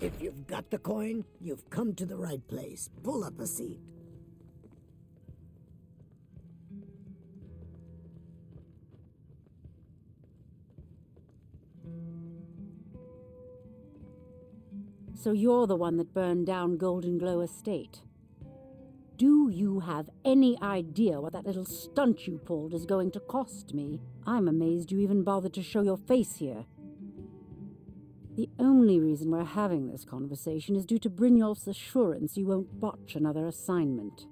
If you've got the coin, you've come to the right place. Pull up a seat. So you're the one that burned down Golden Glow Estate. Do you have any idea what that little stunt you pulled is going to cost me? I'm amazed you even bothered to show your face here. The only reason we're having this conversation is due to Brynjolf's assurance you won't botch another assignment.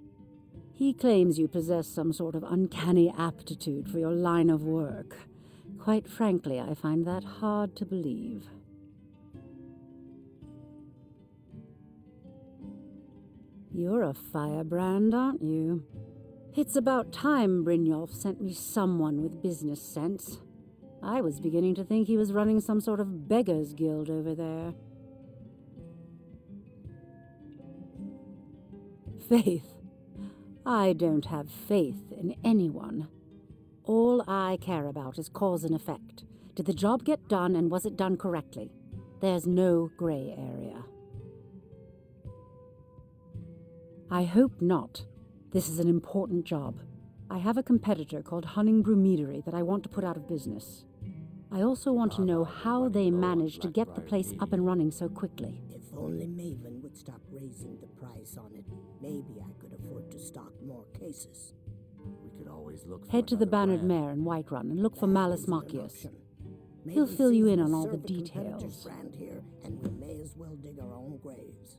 He claims you possess some sort of uncanny aptitude for your line of work. Quite frankly, I find that hard to believe. You're a firebrand, aren't you? It's about time Brynjolf sent me someone with business sense. I was beginning to think he was running some sort of beggars guild over there. Faith. I don't have faith in anyone. All I care about is cause and effect. Did the job get done, and was it done correctly? There's no gray area. I hope not. This is an important job. I have a competitor called Hunningbrew Meadery that I want to put out of business. I also want to know how they managed to get the place up and running so quickly. If only Maven would stop raising the price on it, maybe I could afford to stock more cases. We could always look for Head to the another Bannered brand. Mare in Whiterun and look for Malus Is an Machius. option. He'll Maybe fill you in Caesar on all the served a competitor's details. brand here, and we may as well dig our own graves.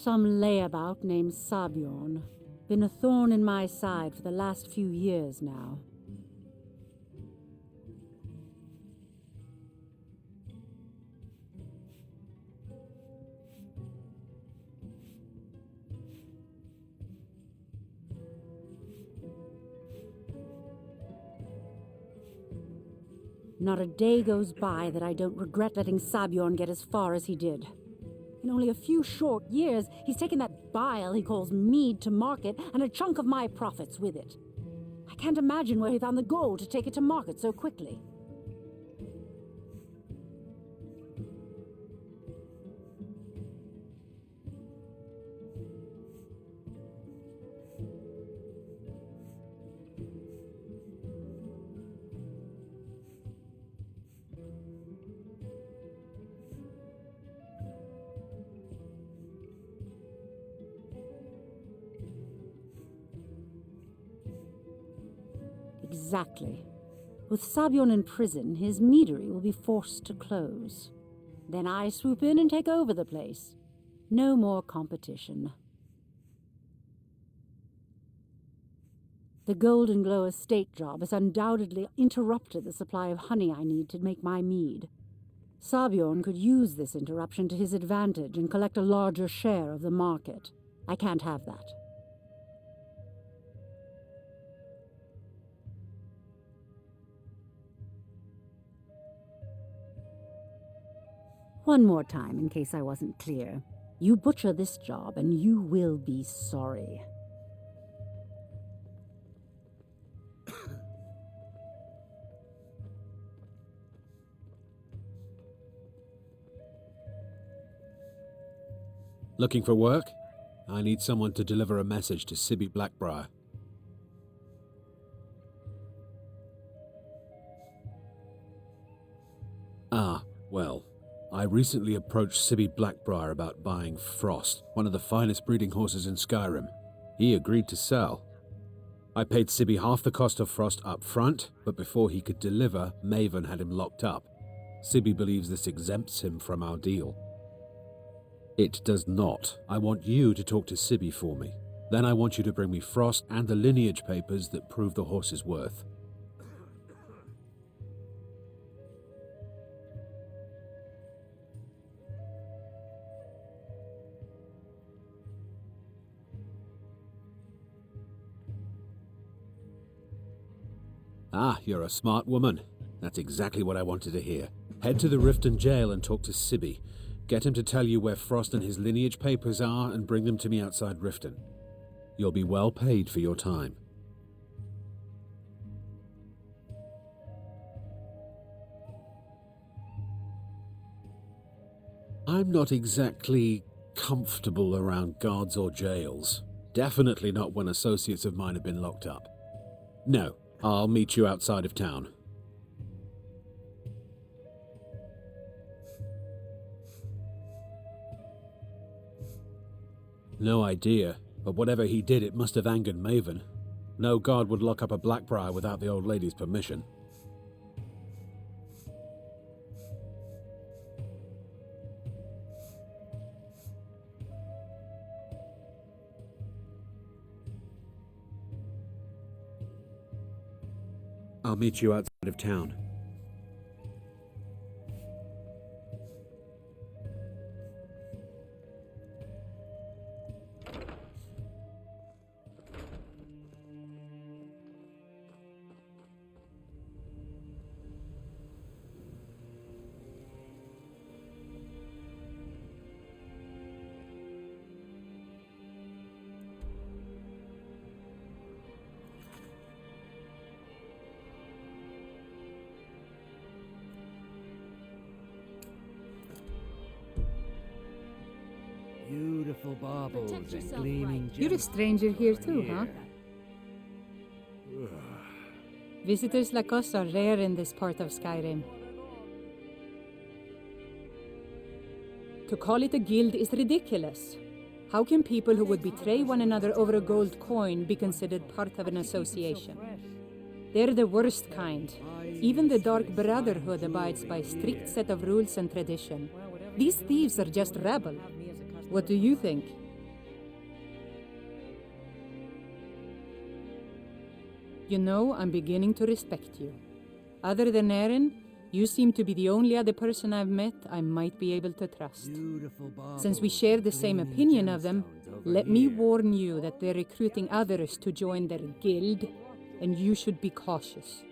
Some layabout named Sabjorn. Been a thorn in my side for the last few years now. Not a day goes by that I don't regret letting Sabjorn get as far as he did. In only a few short years, he's taken that bile he calls mead to market, and a chunk of my profits with it. I can't imagine where he found the gold to take it to market so quickly. Exactly. With Sabjorn in prison, his meadery will be forced to close. Then I swoop in and take over the place. No more competition. The Golden Glow Estate job has undoubtedly interrupted the supply of honey I need to make my mead. Sabjorn could use this interruption to his advantage and collect a larger share of the market. I can't have that. One more time, in case I wasn't clear. You butcher this job, and you will be sorry. Looking for work? I need someone to deliver a message to Sibby Blackbriar. Ah, well. I recently approached Sibby Blackbriar about buying Frost, one of the finest breeding horses in Skyrim. He agreed to sell. I paid Sibby half the cost of Frost up front, but before he could deliver, Maven had him locked up. Sibby believes this exempts him from our deal. It does not. I want you to talk to Sibby for me. Then I want you to bring me Frost and the lineage papers that prove the horse's worth. Ah, you're a smart woman. That's exactly what I wanted to hear. Head to the Riften jail and talk to Sibby. Get him to tell you where Frost and his lineage papers are and bring them to me outside Riften. You'll be well paid for your time. I'm not exactly comfortable around guards or jails. Definitely not when associates of mine have been locked up. No, I'll meet you outside of town. No idea, but whatever he did, it must have angered Maven. No guard would lock up a Blackbriar without the old lady's permission. I'll meet you outside of town. Beautiful baubles and gleaming You're a stranger here too, huh? Visitors like us are rare in this part of Skyrim. To call it a guild is ridiculous. How can people who would betray one another over a gold coin be considered part of an association? They're the worst kind. Even the Dark Brotherhood abides by a strict set of rules and tradition. These thieves are just rabble. What do you think? You know, I'm beginning to respect you. Other than Erin, you seem to be the only other person I've met I might be able to trust. Since we share the same opinion of them, let me warn you that they're recruiting others to join their guild, and you should be cautious.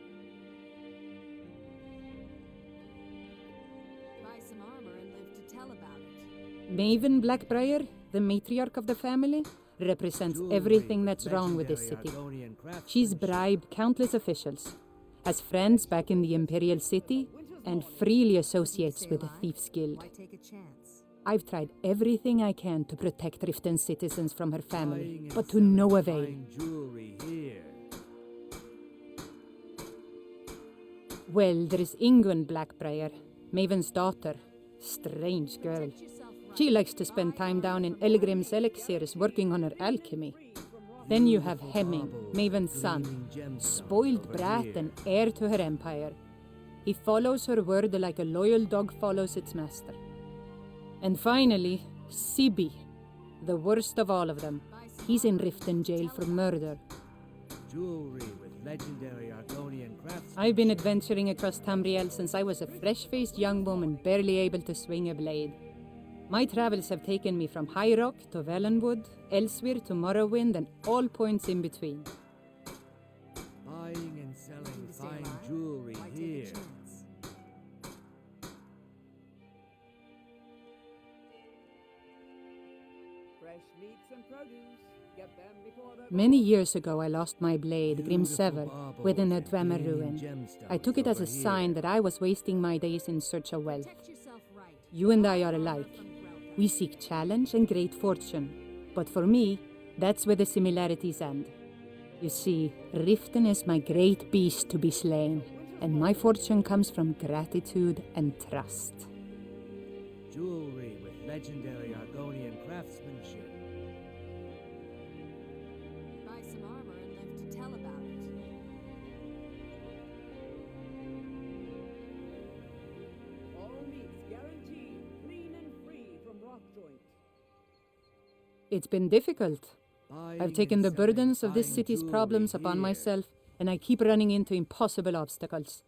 Buy some armor and live to tell about it. Maven Blackbriar, the matriarch of the family, represents everything that's wrong with this city. She's bribed countless officials, has friends back in the Imperial City, and freely associates with the Thieves Guild. Why take a chance? I've tried everything I can to protect Riften citizens from her family, but to no avail. Well, there is Ingun Blackbriar, Maven's daughter. Strange girl. She likes to spend time down in Elgrim's elixirs working on her alchemy. Then you have Hemming, Maven's son, spoiled brat and heir to her empire. He follows her word like a loyal dog follows its master. And finally, Sibi, the worst of all of them. He's in Riften jail for murder. Jewelry with legendary Argonian crafts. I've been adventuring across Tamriel since I was a fresh-faced young woman barely able to swing a blade. My travels have taken me from High Rock to Valenwood, Elsewhere to Morrowind, and all points in between. Buying and selling Stay fine alive? jewelry Why take a here. chance? Fresh meats and produce. Get them before they're Many years ago, I lost my blade, Grimsever, within a Dwemer ruin. I took it as a sign that I was wasting my days in search of wealth. Protect yourself right. You and I are alike. We seek challenge and great fortune. But for me, that's where the similarities end. You see, Riften is my great beast to be slain, and my fortune comes from gratitude and trust. Jewelry with legendary Argonian craftsmanship. Buy some armor and live to tell about it. all meats guaranteed, clean and free from rock joint. It's been difficult. Buying I've taken the and selling burdens of this fine city's jewelry problems upon here. myself, and I keep running into impossible obstacles.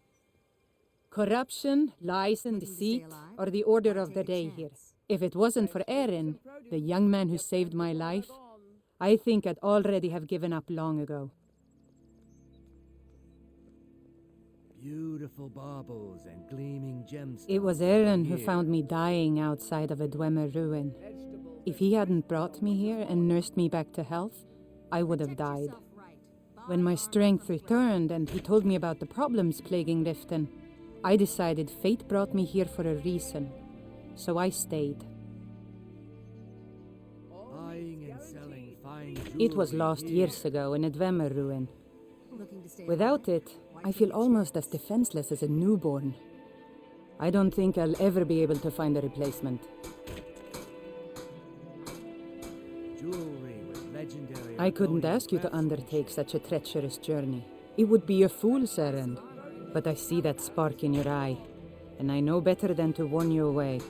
Corruption, lies, and Looking to stay deceit alive? are the order Why of the take a day here. chance? If it wasn't for Erin, the young man who saved my life, I think I'd already have given up long ago. Beautiful baubles and gleaming gemstones. It was Aaron who here. found me dying outside of a Dwemer ruin. If he hadn't brought me here and nursed me back to health, I would have Protect died. yourself right. When my strength returned and he told me about the problems plaguing Riften, I decided fate brought me here for a reason. So I stayed. Buying and selling fine It was jewelry lost here. years ago in a Dwemer ruin. Looking to stay Without it, I feel almost as defenseless as a newborn. I don't think I'll ever be able to find a replacement. Jewelry with legendary. I couldn't Argonian ask you to craftsmanship. undertake such a treacherous journey. It would be a fool's errand. But I see that spark in your eye, and I know better than to warn you away.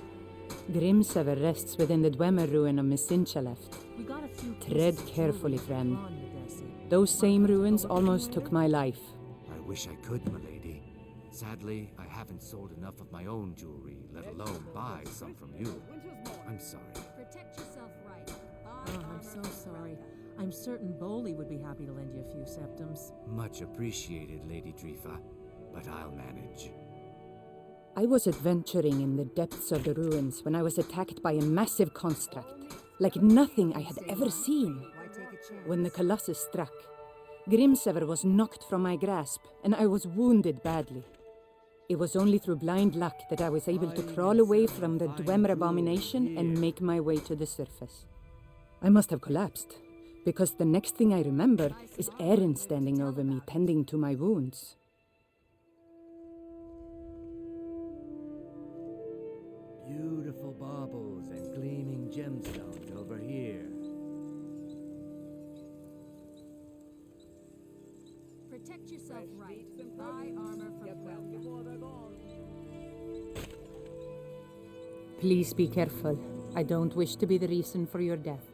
Grimsever rests within the Dwemer ruin of Misinchaleft. We got a few Tread pieces of carefully, jewelry friend. from Darcy. Those same ruins almost took my life. I wish I could, milady. Sadly, I haven't sold enough of my own jewelry, let alone buy some from you. I'm sorry. Protect yourself right. Buy Oh, I'm armor so from sorry. Greta. I'm certain Bowley would be happy to lend you a few septums. Much appreciated, Lady Drifa, but I'll manage. I was adventuring in the depths of the ruins when I was attacked by a massive construct, like nothing I had ever seen. Why take a chance? When the Colossus struck, Grimsever was knocked from my grasp, and I was wounded badly. It was only through blind luck that I was able to crawl away from the Dwemer abomination and make my way to the surface. I must have collapsed, because the next thing I remember is Aaron standing over me, tending to my wounds. Beautiful baubles and gleaming gemstones over here. Protect yourself right. Buy armor from Greta. Before they're gone. Please be careful. I don't wish to be the reason for your death.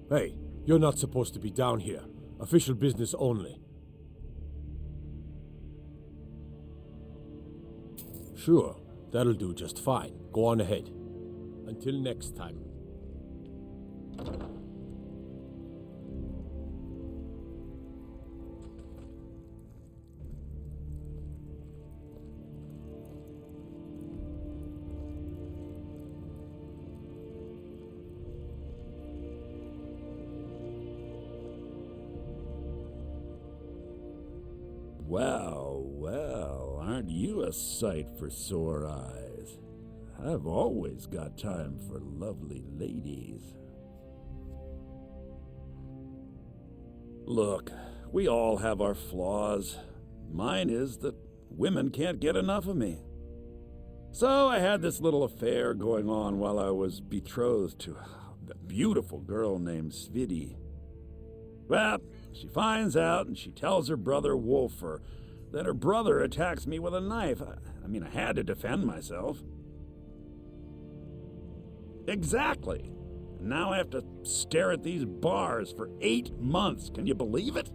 Hey, you're not supposed to be down here. Official business only. Sure, that'll do just fine. Go on ahead. Until next time. Well, well, aren't you a sight for sore eyes? I've always got time for lovely ladies. Look, we all have our flaws. Mine is that women can't get enough of me. So I had this little affair going on while I was betrothed to a beautiful girl named Svidi. Well, she finds out and she tells her brother Wolfer that her brother attacks me with a knife. I had to defend myself. Exactly. And now I have to stare at these bars for 8 months. Can you believe it?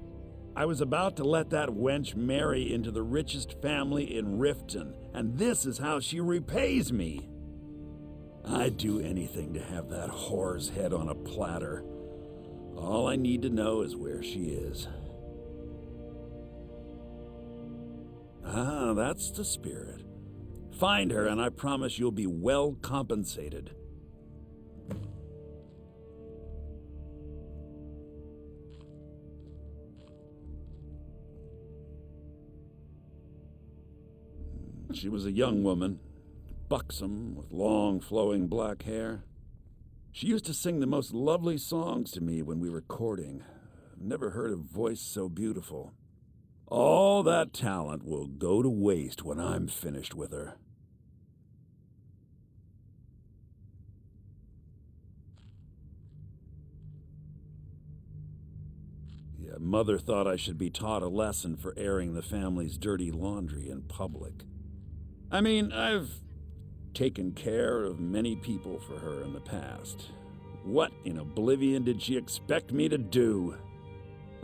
I was about to let that wench marry into the richest family in Riften, and this is how she repays me. I'd do anything to have that whore's head on a platter. All I need to know is where she is. Ah, that's the spirit. Find her, and I promise you'll be well compensated. She was a young woman, buxom, with long, flowing black hair. She used to sing the most lovely songs to me when we were courting. I've never heard a voice so beautiful. All that talent will go to waste when I'm finished with her. Yeah, Mother thought I should be taught a lesson for airing the family's dirty laundry in public. I've taken care of many people for her in the past. What in oblivion did she expect me to do?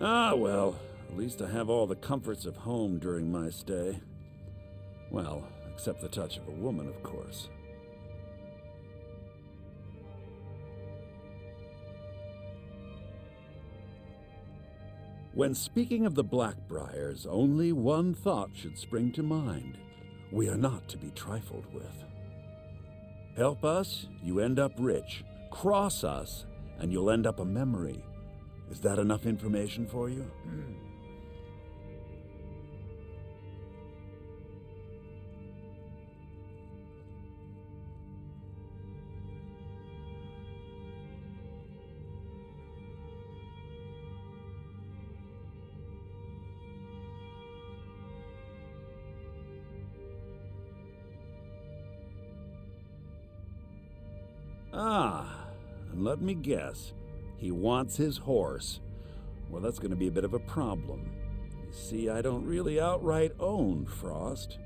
Ah, well, at least I have all the comforts of home during my stay. Well, except the touch of a woman, of course. When speaking of the Blackbriars, only one thought should spring to mind. We are not to be trifled with. Help us, you end up rich. Cross us, and you'll end up a memory. Is that enough information for you? Ah, and let me guess. He wants his horse. Well, that's going to be a bit of a problem. You see, I don't really outright own Frost.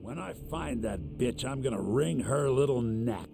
When I find that bitch, I'm gonna wring her little neck.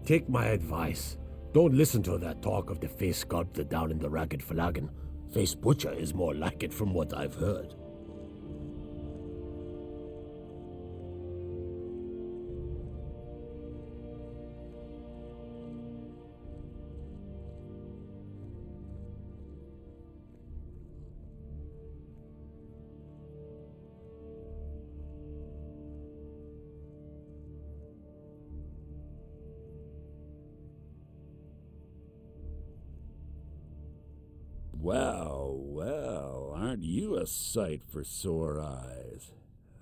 Take my advice. Don't listen to that talk of the face sculptor down in the Ragged Flagon. Face Butcher is more like it from what I've heard. Well, well, aren't you a sight for sore eyes?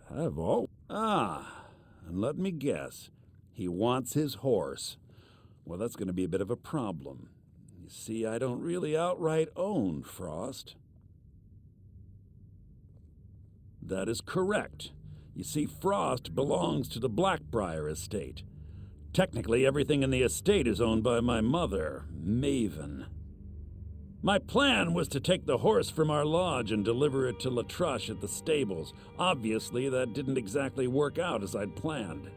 I've all... Ah, and let me guess. He wants his horse. Well, that's going to be a bit of a problem. You see, I don't really outright own Frost. That is correct. You see, Frost belongs to the Blackbriar estate. Technically, everything in the estate is owned by my mother, Maven. My plan was to take the horse from our lodge and deliver it to Latrush at the stables. Obviously, that didn't exactly work out as I'd planned.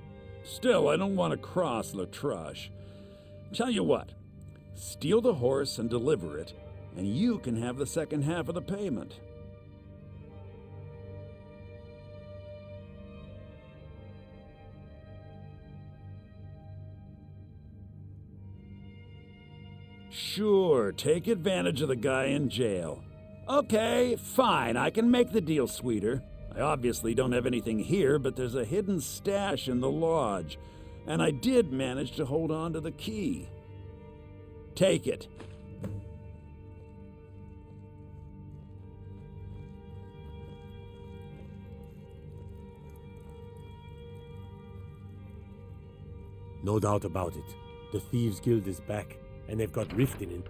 Still, I don't want to cross Latrush. Tell you what, steal the horse and deliver it, and you can have the second half of the payment. Sure, take advantage of the guy in jail. Okay, fine, I can make the deal sweeter. I obviously don't have anything here, but there's a hidden stash in the lodge, and I did manage to hold on to the key. Take it. No doubt about it. The Thieves' Guild is back, and they've got Riften in.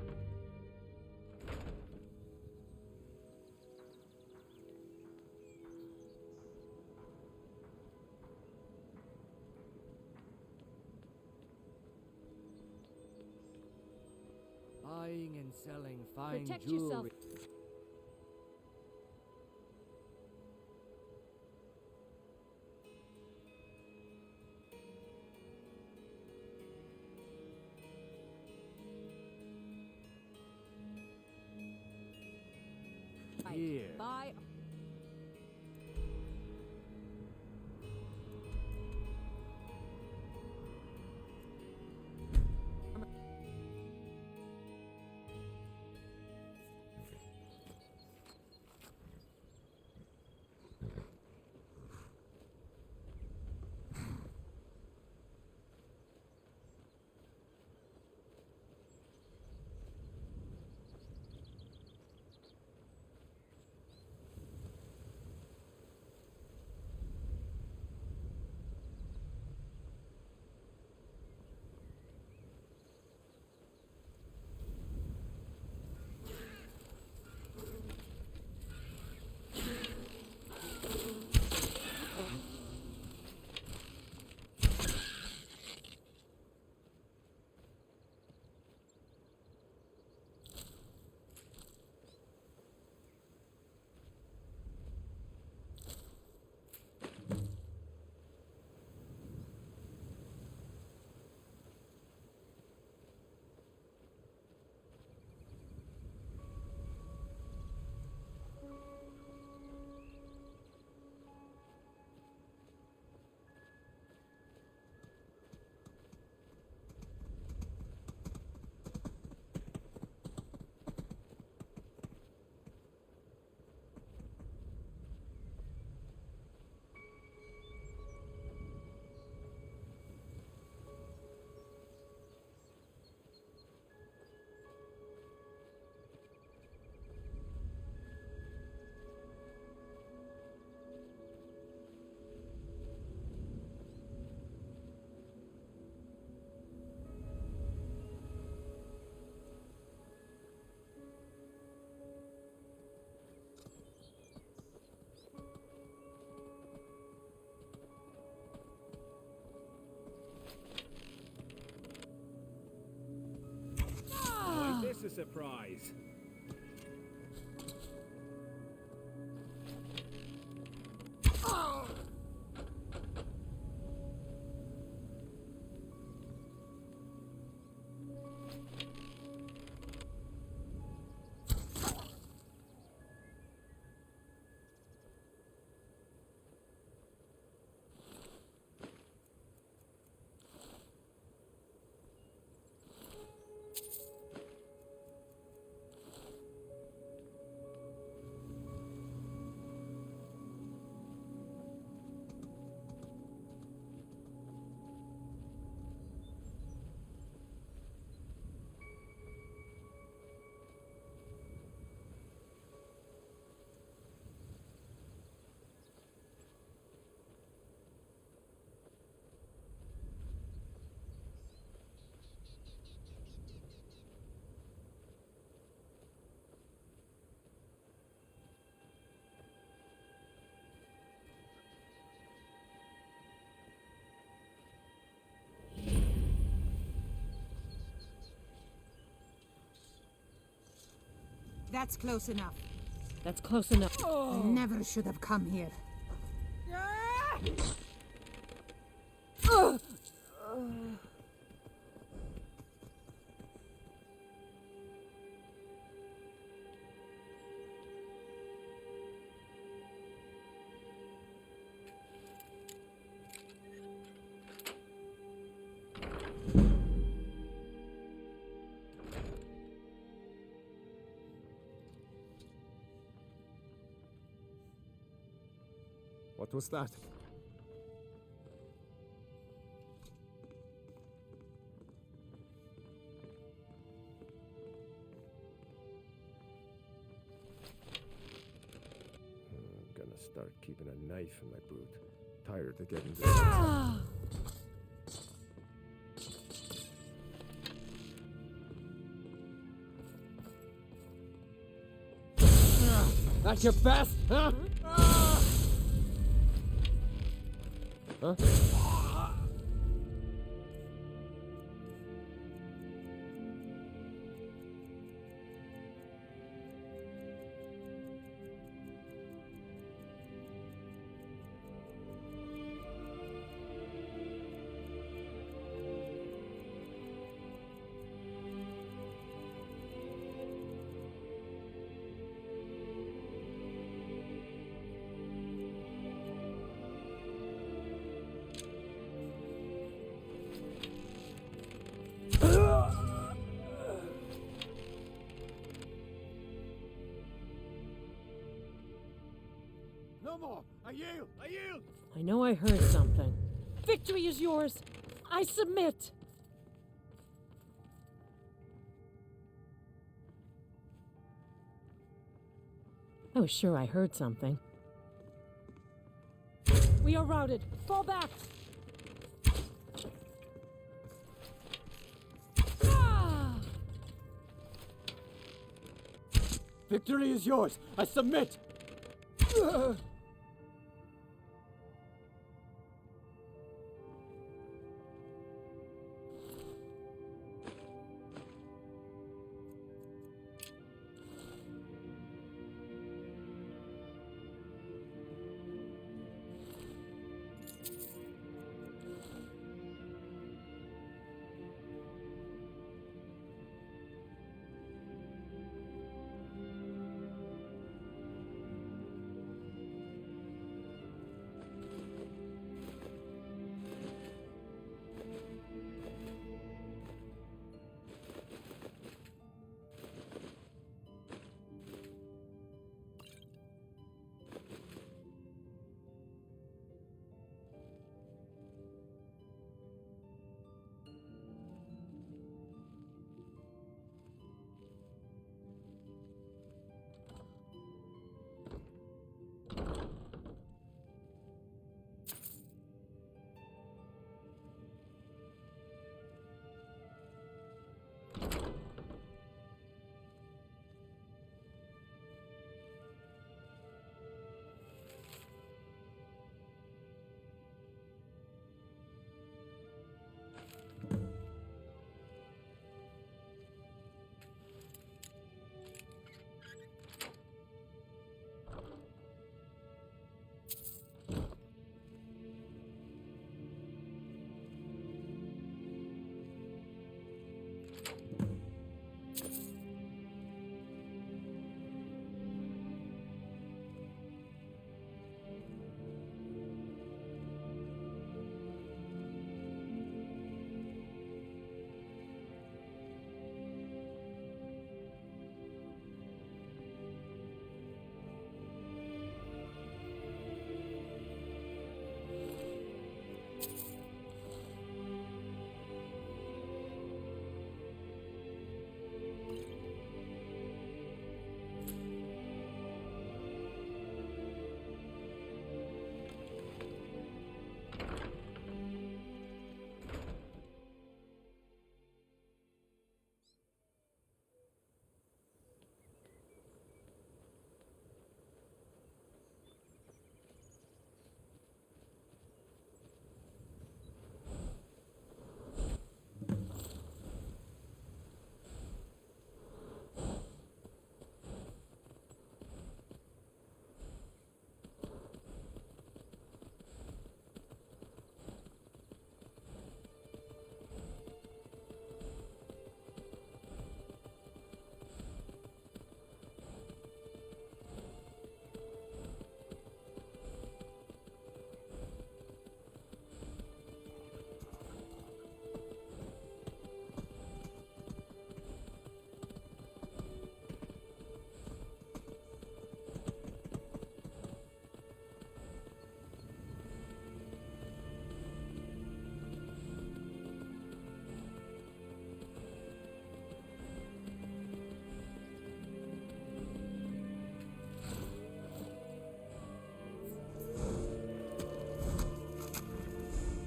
Buying and selling fine Protect jewelry. yourself. Here. Buy. This is a surprise. That's close enough. That's close enough. I never should have come here. What was that? I'm gonna start keeping a knife in my boot. Tired of getting this. That's your best, huh? Huh? No more! I yield! I yield! I know I heard something. Victory is yours. I submit. I was sure I heard something. We are routed. Fall back. Victory is yours! I submit!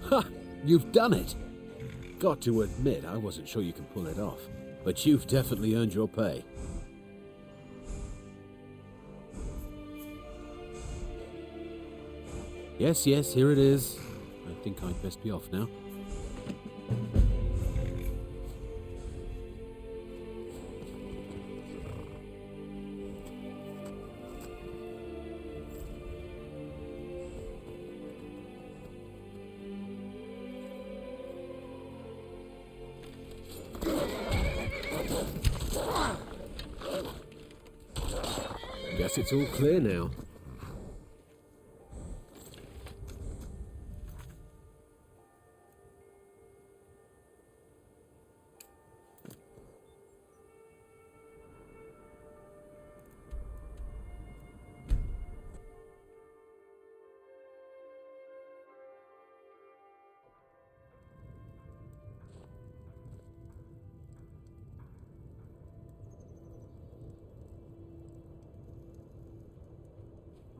Ha! You've done it! Got to admit, I wasn't sure you could pull it off. But you've definitely earned your pay. Yes, here it is. I think I'd best be off now. Guess it's all clear now.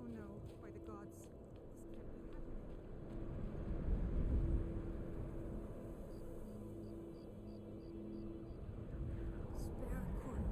Oh no, by the gods. This can't be happening. Spare corn.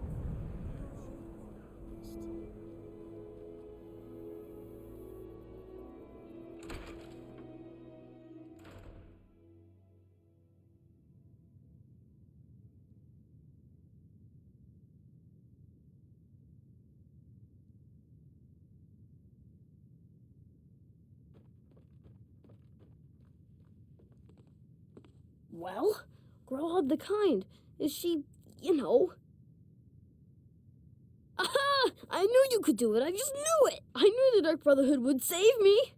Well, Growhub the Kind. Is she, you know... Aha! I knew you could do it. I just knew it. I knew the Dark Brotherhood would save me.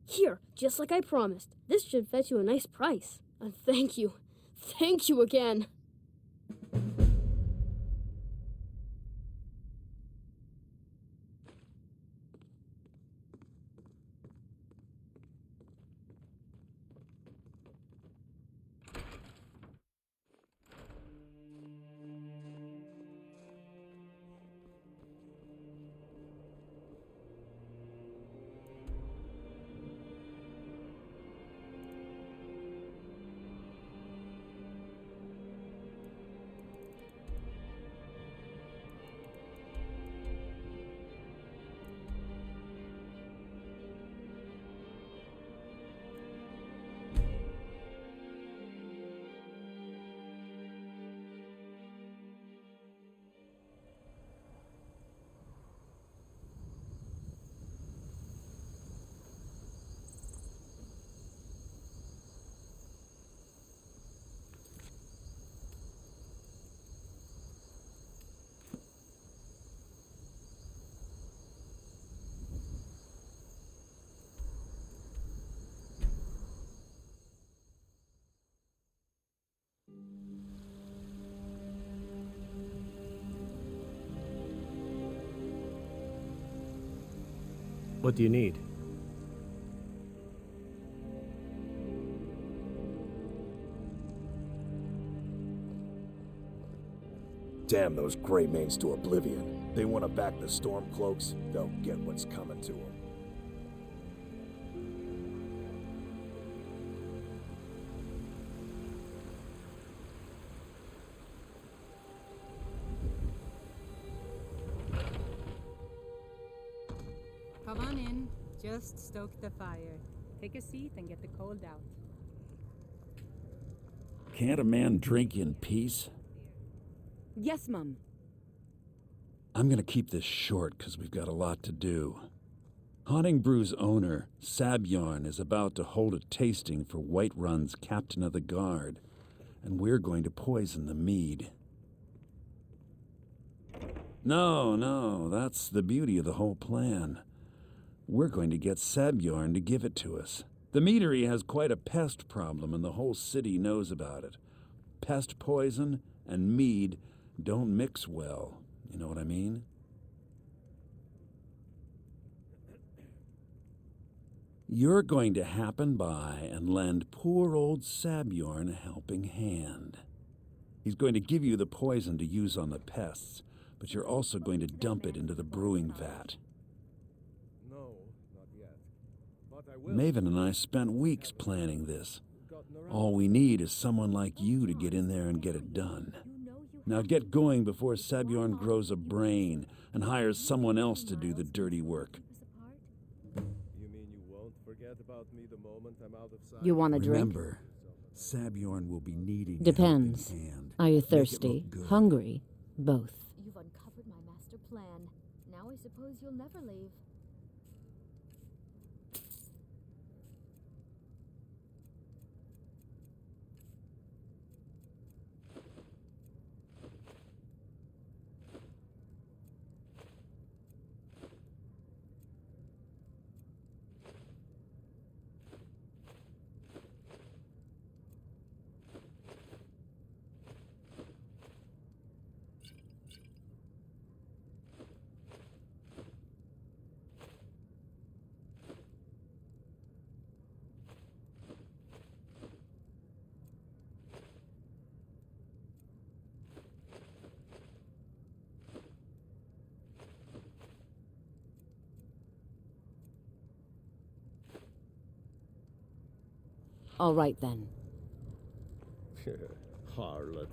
Here, just like I promised. This should fetch you a nice price. And thank you. Thank you again. What do you need? Damn those Greymanes to oblivion. They want to back the Stormcloaks, they'll get what's coming to them. Come on in. Just stoke the fire. Take a seat and get the cold out. Can't a man drink in peace? Yes, Mum. I'm gonna keep this short because we've got a lot to do. Haunting Brew's owner, Sabjorn, is about to hold a tasting for Whiterun's captain of the guard, and we're going to poison the mead. No, that's the beauty of the whole plan. We're going to get Sabjorn to give it to us. The meadery has quite a pest problem, and the whole city knows about it. Pest poison and mead don't mix well. You know what I mean? You're going to happen by and lend poor old Sabjorn a helping hand. He's going to give you the poison to use on the pests, but you're also going to dump it into the brewing vat. No, not yet. But I will. Maven and I spent weeks planning this. All we need is someone like you to get in there and get it done. Now get going before Sabjorn grows a brain and hires someone else to do the dirty work. You mean you won't forget about me the moment I'm out of sight? You want a drink? Remember, Sabjorn will be needing Depends. a helping hand. Are you Make it thirsty? look good. Hungry? Both. You've uncovered my master plan. Now I suppose you'll never leave. All right then. Harlot.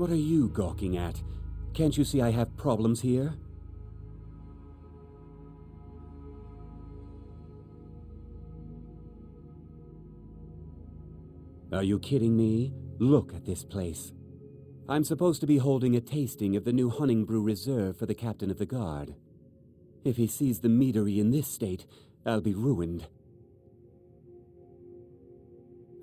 What are you gawking at? Can't you see I have problems here? Are you kidding me? Look at this place. I'm supposed to be holding a tasting of the new Hunting Brew Reserve for the captain of the guard. If he sees the meadery in this state, I'll be ruined.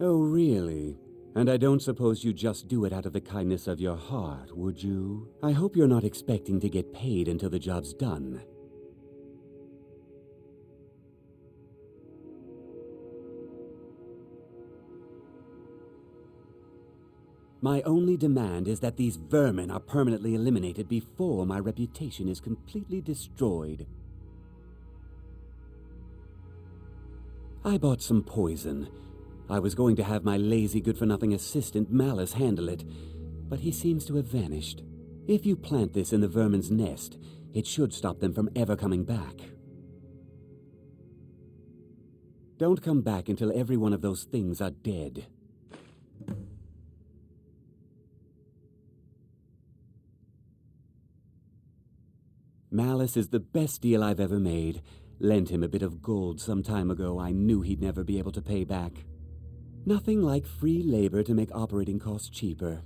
Oh, really? And I don't suppose you just do it out of the kindness of your heart, would you? I hope you're not expecting to get paid until the job's done. My only demand is that these vermin are permanently eliminated before my reputation is completely destroyed. I bought some poison. I was going to have my lazy, good-for-nothing assistant Malice handle it, but he seems to have vanished. If you plant this in the vermin's nest, it should stop them from ever coming back. Don't come back until every one of those things are dead. Malice is the best deal I've ever made. Lent him a bit of gold some time ago I knew he'd never be able to pay back. Nothing like free labor to make operating costs cheaper.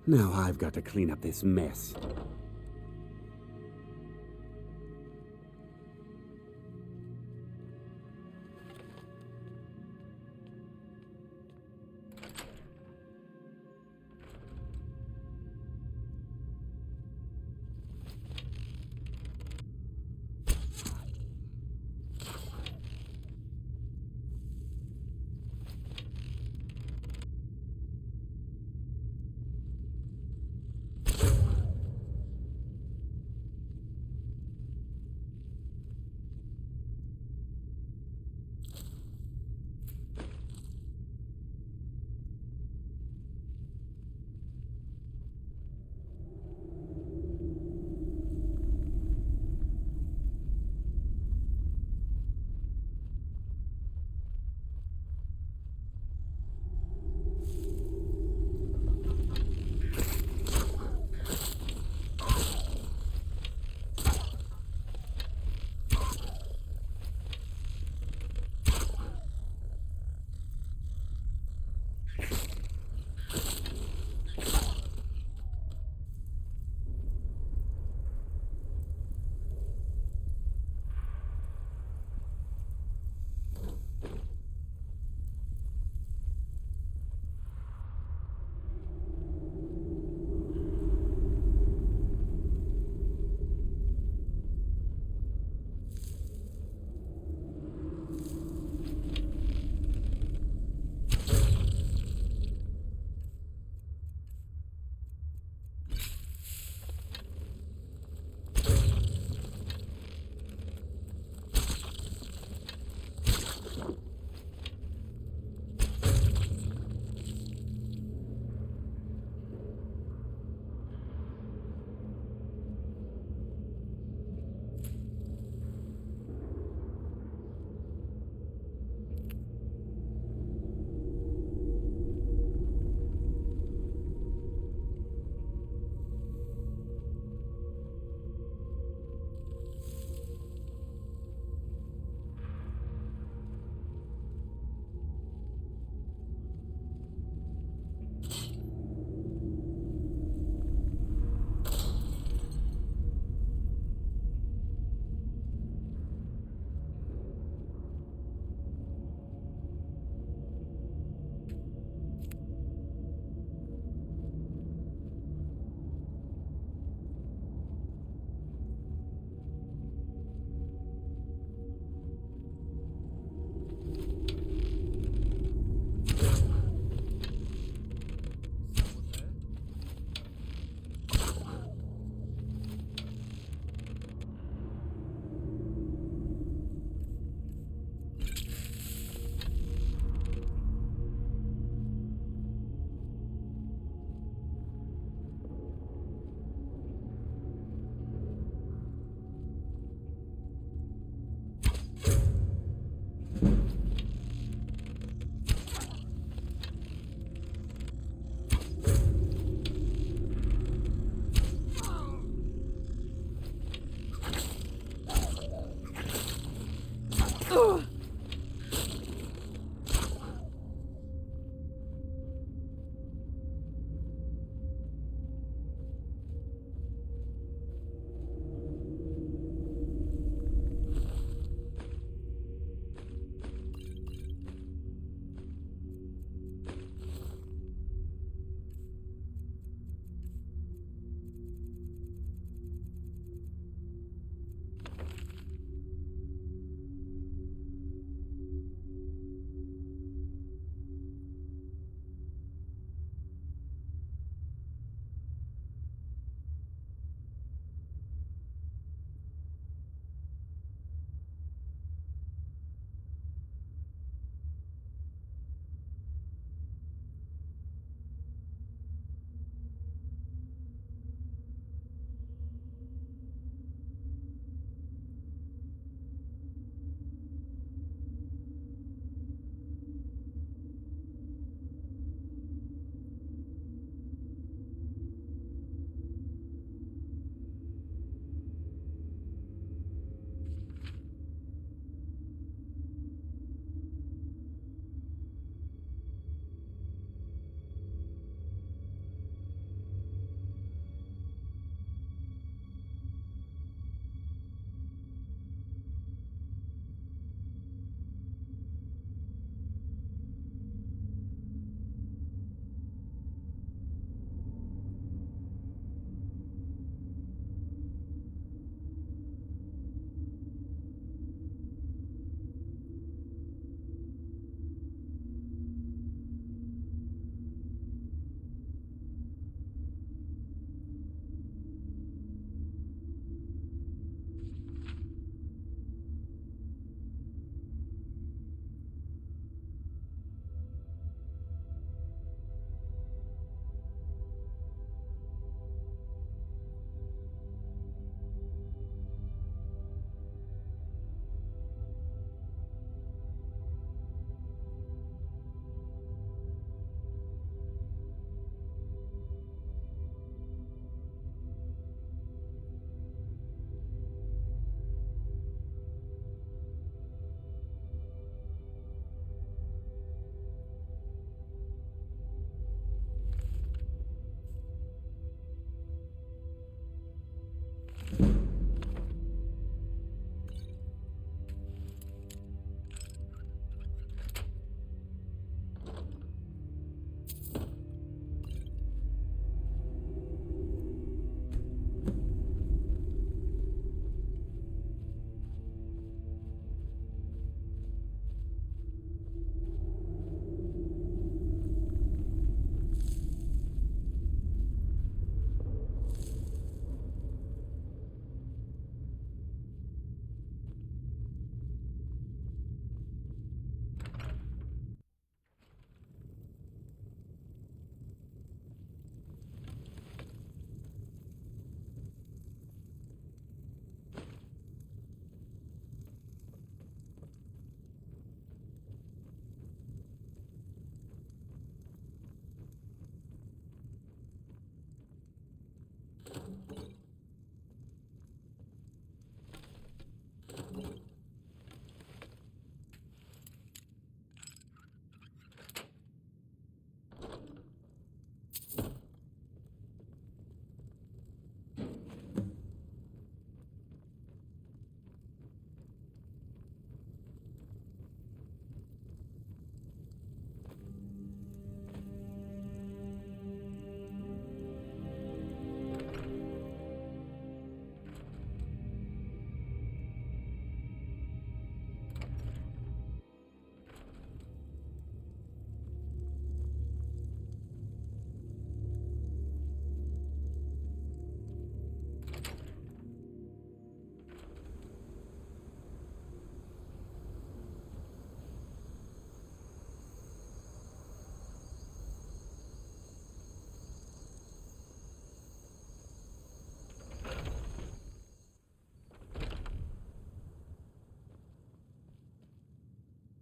Now I've got to clean up this mess.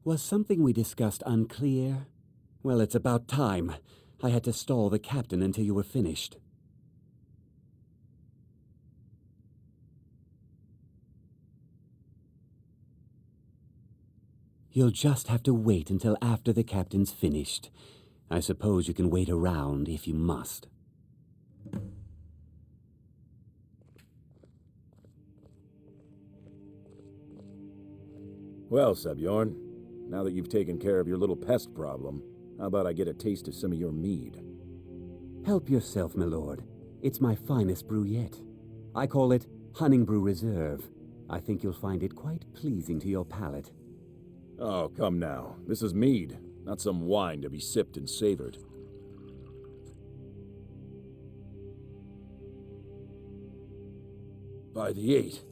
Was something we discussed unclear? Well, it's about time. I had to stall the captain until you were finished. You'll just have to wait until after the captain's finished. I suppose you can wait around if you must. Well, Sebjorn, now that you've taken care of your little pest problem, how about I get a taste of some of your mead? Help yourself, my lord. It's my finest brew yet. I call it Honningbrew Reserve. I think you'll find it quite pleasing to your palate. Oh, come now. This is mead, not some wine to be sipped and savored. By the 8.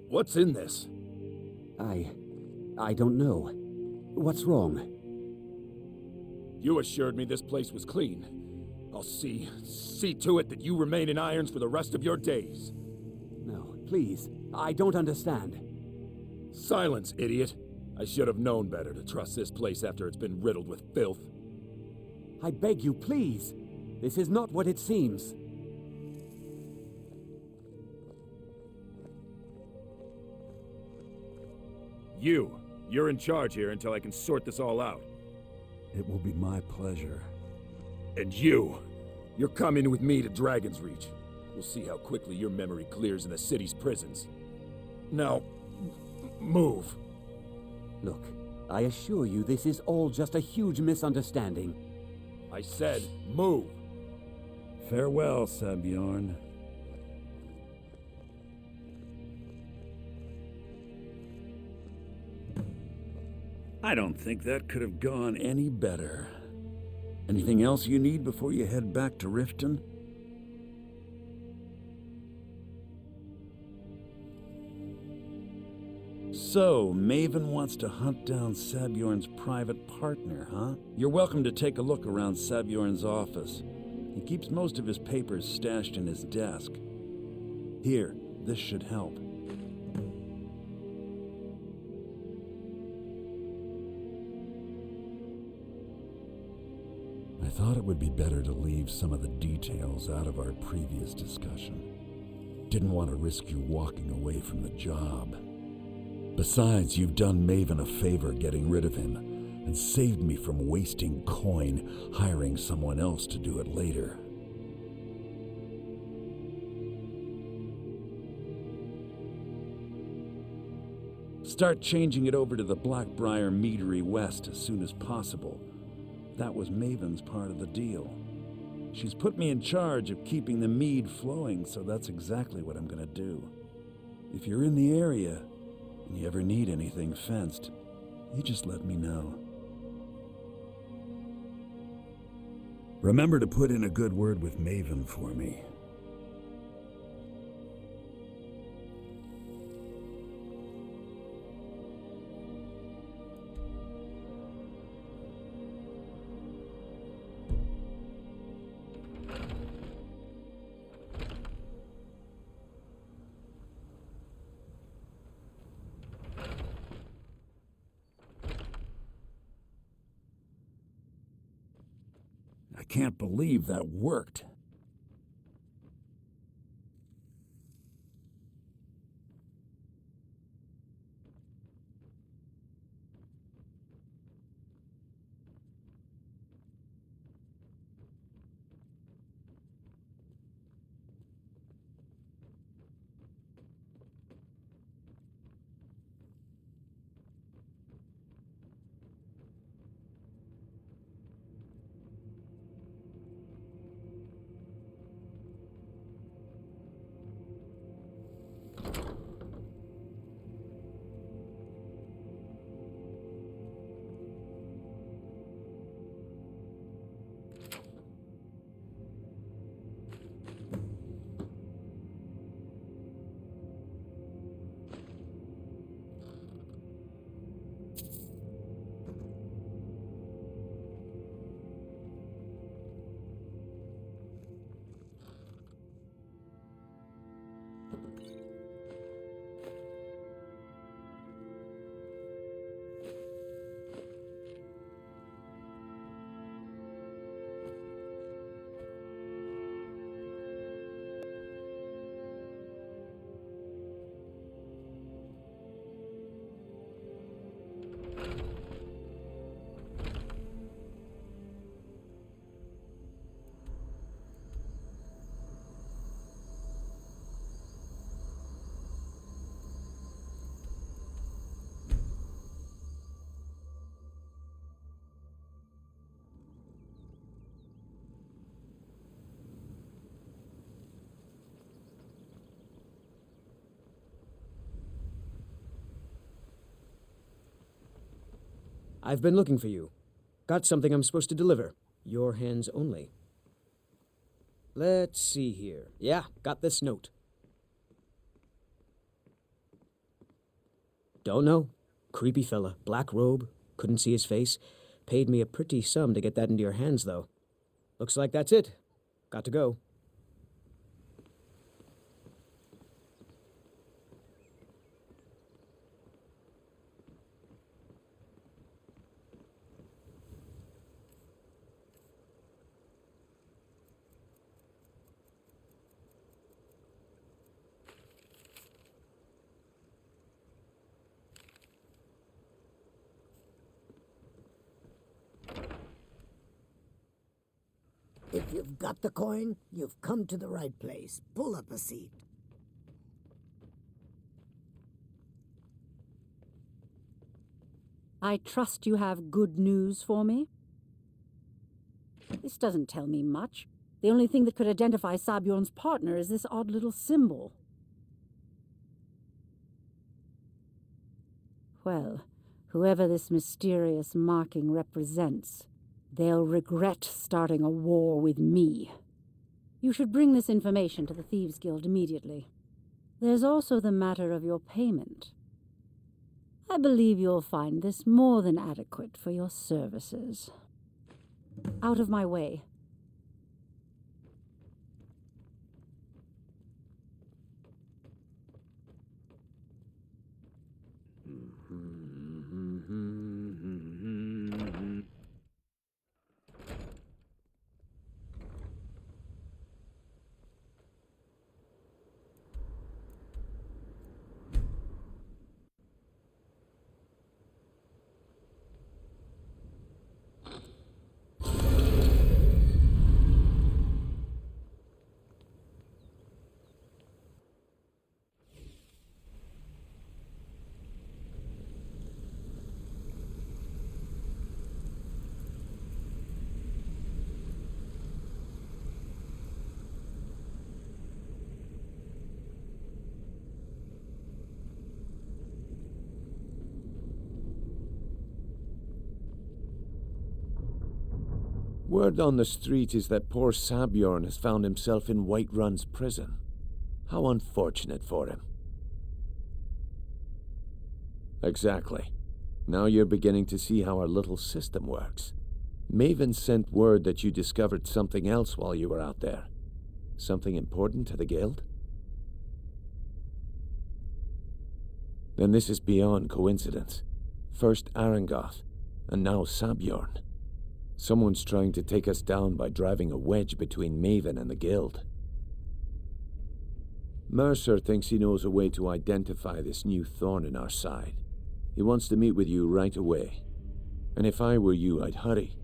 What's in this? I don't know. What's wrong? You assured me this place was clean. I'll see to it that you remain in irons for the rest of your days. No, please. I don't understand. Silence, idiot. I should have known better to trust this place after it's been riddled with filth. I beg you, please. This is not what it seems. You're in charge here until I can sort this all out. It will be my pleasure. And you're coming with me to Dragon's Reach. We'll see how quickly your memory clears in the city's prisons. Now, move. Look, I assure you this is all just a huge misunderstanding. I said, move. Farewell, Sebjorn. I don't think that could have gone any better. Anything else you need before you head back to Riften? So, Maven wants to hunt down Sabjorn's private partner, huh? You're welcome to take a look around Sabjorn's office. He keeps most of his papers stashed in his desk. Here, this should help. I thought it would be better to leave some of the details out of our previous discussion. Didn't want to risk you walking away from the job. Besides, you've done Maven a favor getting rid of him, and saved me from wasting coin hiring someone else to do it later. Start changing it over to the Blackbriar Meadery West as soon as possible. That was Maven's part of the deal. She's put me in charge of keeping the mead flowing, so that's exactly what I'm gonna do. If you're in the area, and you ever need anything fenced, you just let me know. Remember to put in a good word with Maven for me. I can't believe that worked. I've been looking for you. Got something I'm supposed to deliver. Your hands only. Let's see here. Yeah, got this note. Don't know. Creepy fella. Black robe. Couldn't see his face. Paid me a pretty sum to get that into your hands, though. Looks like that's it. Got to go. If you've got the coin, you've come to the right place. Pull up a seat. I trust you have good news for me? This doesn't tell me much. The only thing that could identify Sabjorn's partner is this odd little symbol. Well, whoever this mysterious marking represents, they'll regret starting a war with me. You should bring this information to the Thieves' Guild immediately. There's also the matter of your payment. I believe you'll find this more than adequate for your services. Out of my way. Word on the street is that poor Sabjorn has found himself in Whiterun's prison. How unfortunate for him. Exactly. Now you're beginning to see how our little system works. Maven sent word that you discovered something else while you were out there. Something important to the guild? Then this is beyond coincidence. First Arangoth, and now Sabjorn. Someone's trying to take us down by driving a wedge between Maven and the guild. Mercer thinks he knows a way to identify this new thorn in our side. He wants to meet with you right away. And if I were you, I'd hurry.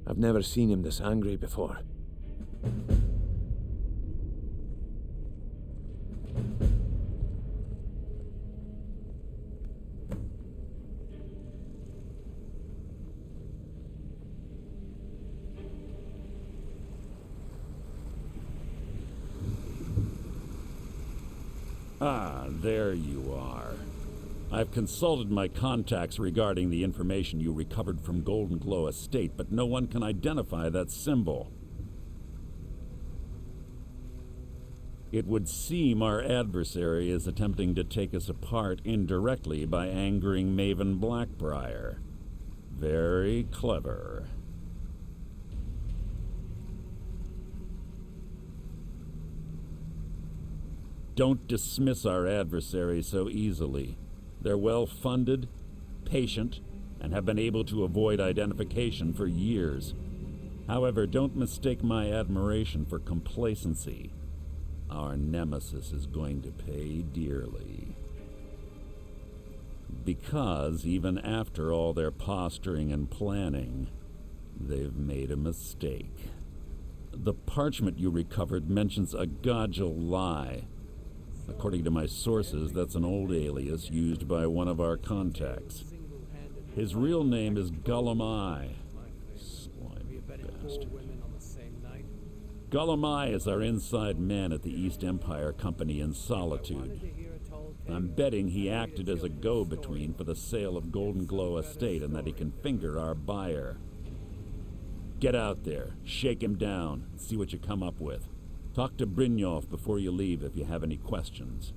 I've never seen him this angry before. Ah, there you are. I've consulted my contacts regarding the information you recovered from Golden Glow Estate, but no one can identify that symbol. It would seem our adversary is attempting to take us apart indirectly by angering Maven Blackbriar. Very clever. Don't dismiss our adversary so easily. They're well-funded, patient, and have been able to avoid identification for years. However, don't mistake my admiration for complacency. Our nemesis is going to pay dearly. Because even after all their posturing and planning, they've made a mistake. The parchment you recovered mentions a Godgel lie. According to my sources, that's an old alias used by one of our contacts. His real name is Gullum Eye. Slimy bastard. Gullum Eye is our inside man at the East Empire Company in Solitude. I'm betting he acted as a go-between for the sale of Golden Glow Estate and that he can finger our buyer. Get out there, shake him down, and see what you come up with. Talk to Brynjolf before you leave if you have any questions.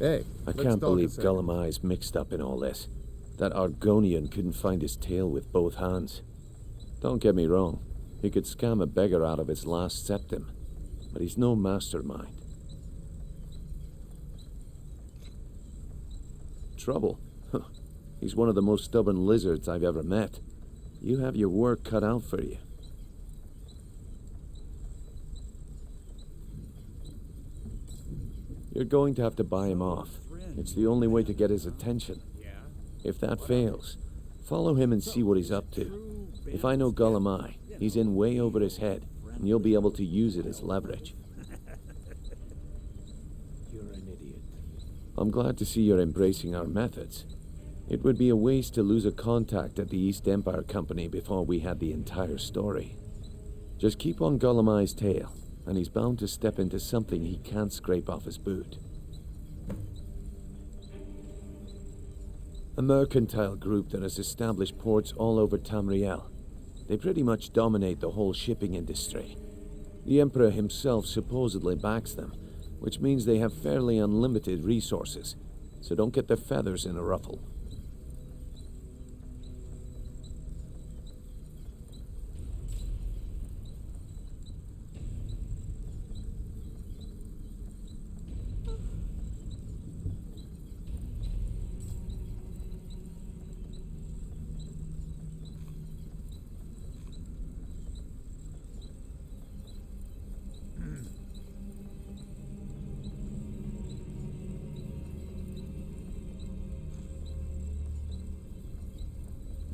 Hey, I can't believe Gullumai's mixed up in all this. That Argonian couldn't find his tail with both hands. Don't get me wrong, he could scam a beggar out of his last septim, but he's no mastermind. Trouble? Huh. He's one of the most stubborn lizards I've ever met. You have your work cut out for you. You're going to have to buy him off. It's the only way to get his attention. If that fails, follow him and see what he's up to. If I know Gullumai, he's in way over his head, and you'll be able to use it as leverage. You're an idiot. I'm glad to see you're embracing our methods. It would be a waste to lose a contact at the East Empire Company before we had the entire story. Just keep on Gullumai's tail, and he's bound to step into something he can't scrape off his boot. A mercantile group that has established ports all over Tamriel. They pretty much dominate the whole shipping industry. The Emperor himself supposedly backs them, which means they have fairly unlimited resources, so don't get their feathers in a ruffle.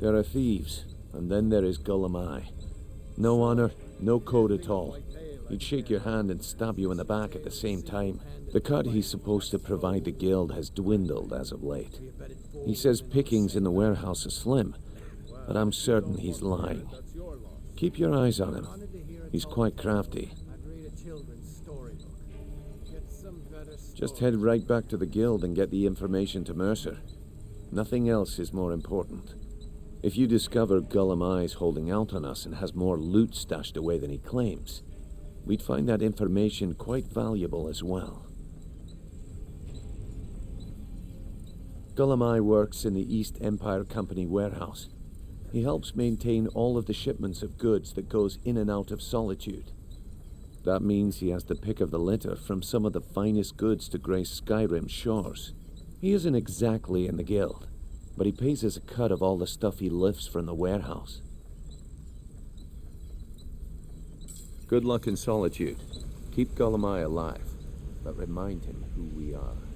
There are thieves, and then there is Gullumai. No honor, no code at all. He'd shake your hand and stab you in the back at the same time. The cut he's supposed to provide the guild has dwindled as of late. He says pickings in the warehouse are slim, but I'm certain he's lying. Keep your eyes on him. He's quite crafty. Just head right back to the guild and get the information to Mercer. Nothing else is more important. If you discover Gullumai's holding out on us and has more loot stashed away than he claims, we'd find that information quite valuable as well. Gullumai works in the East Empire Company warehouse. He helps maintain all of the shipments of goods that goes in and out of Solitude. That means he has the pick of the litter from some of the finest goods to grace Skyrim's shores. He isn't exactly in the guild, but he pays us a cut of all the stuff he lifts from the warehouse. Good luck in Solitude. Keep Gullumai alive, but remind him who we are.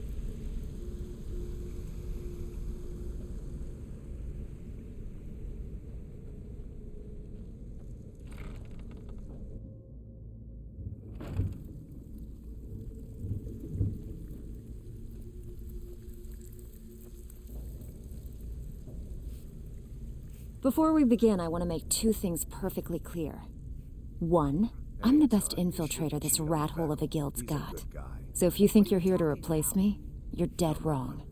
Before we begin, I want to make two things perfectly clear. One, I'm the best infiltrator this rat hole of a guild's got. So if you think you're here to replace me, you're dead wrong.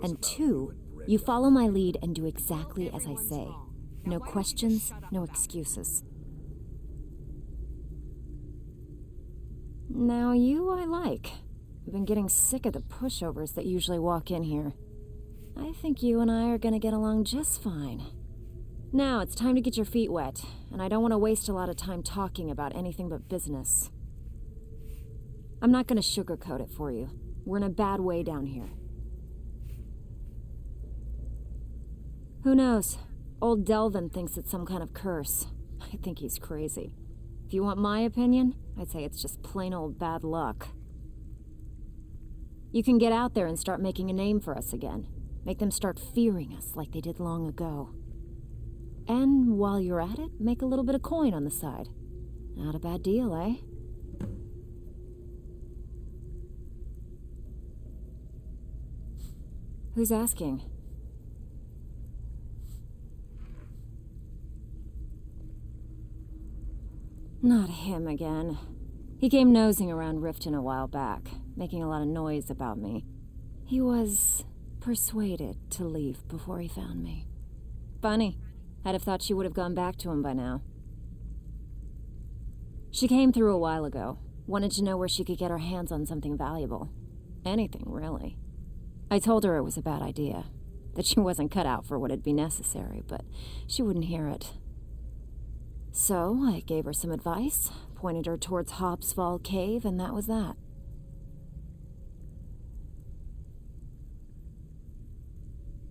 And two, you follow my lead and do exactly as I say. No questions, no excuses. Now you I like. I've been getting sick of the pushovers that usually walk in here. I think you and I are gonna get along just fine. Now it's time to get your feet wet, and I don't want to waste a lot of time talking about anything but business. I'm not going to sugarcoat it for you. We're in a bad way down here. Who knows? Old Delvin thinks it's some kind of curse. I think he's crazy. If you want my opinion, I'd say it's just plain old bad luck. You can get out there and start making a name for us again. Make them start fearing us like they did long ago. And while you're at it, make a little bit of coin on the side. Not a bad deal, eh? Who's asking? Not him again. He came nosing around Riften a while back, making a lot of noise about me. He was persuaded to leave before he found me. Funny. I'd have thought she would have gone back to him by now. She came through a while ago. Wanted to know where she could get her hands on something valuable. Anything, really. I told her it was a bad idea, that she wasn't cut out for what'd be necessary, but she wouldn't hear it. So I gave her some advice, pointed her towards Hobsfall Cave, and that was that.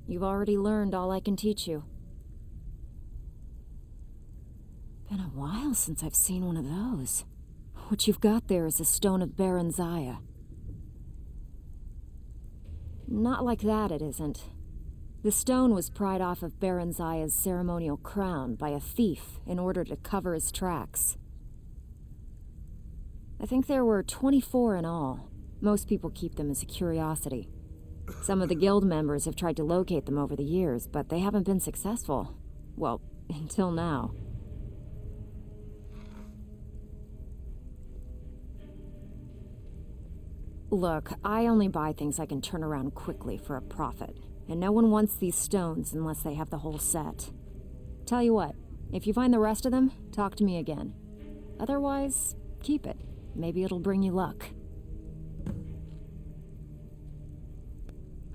You've already learned all I can teach you. Been a while since I've seen one of those. What you've got there is a stone of Baron Zaya. Not like that, it isn't. The stone was pried off of Baron Zaya's ceremonial crown by a thief in order to cover his tracks. I think there were 24 in all. Most people keep them as a curiosity. Some of the guild members have tried to locate them over the years, but they haven't been successful. Well, until now. Look, I only buy things I can turn around quickly for a profit, and no one wants these stones unless they have the whole set. Tell you what, if you find the rest of them, talk to me again. Otherwise, keep it. Maybe it'll bring you luck.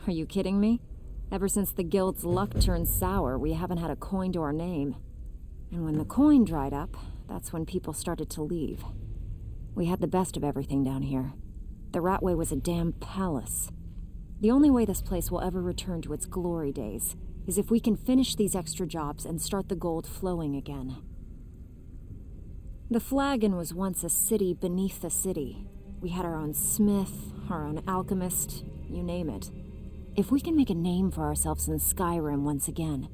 Are you kidding me? Ever since the guild's luck turned sour, we haven't had a coin to our name. And when the coin dried up, that's when people started to leave. We had the best of everything down here. The Ratway was a damn palace. The only way this place will ever return to its glory days is if we can finish these extra jobs and start the gold flowing again. The Flagon was once a city beneath the city. We had our own smith, our own alchemist, you name it. If we can make a name for ourselves in Skyrim once again,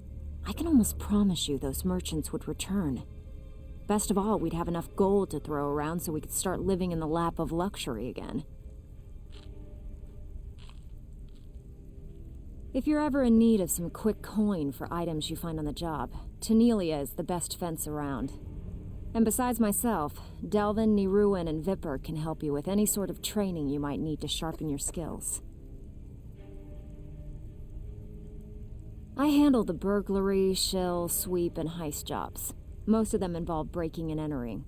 I can almost promise you those merchants would return. Best of all, we'd have enough gold to throw around so we could start living in the lap of luxury again. If you're ever in need of some quick coin for items you find on the job, Tanelia is the best fence around. And besides myself, Delvin, Niruin, and Vipper can help you with any sort of training you might need to sharpen your skills. I handle the burglary, shill, sweep, and heist jobs. Most of them involve breaking and entering.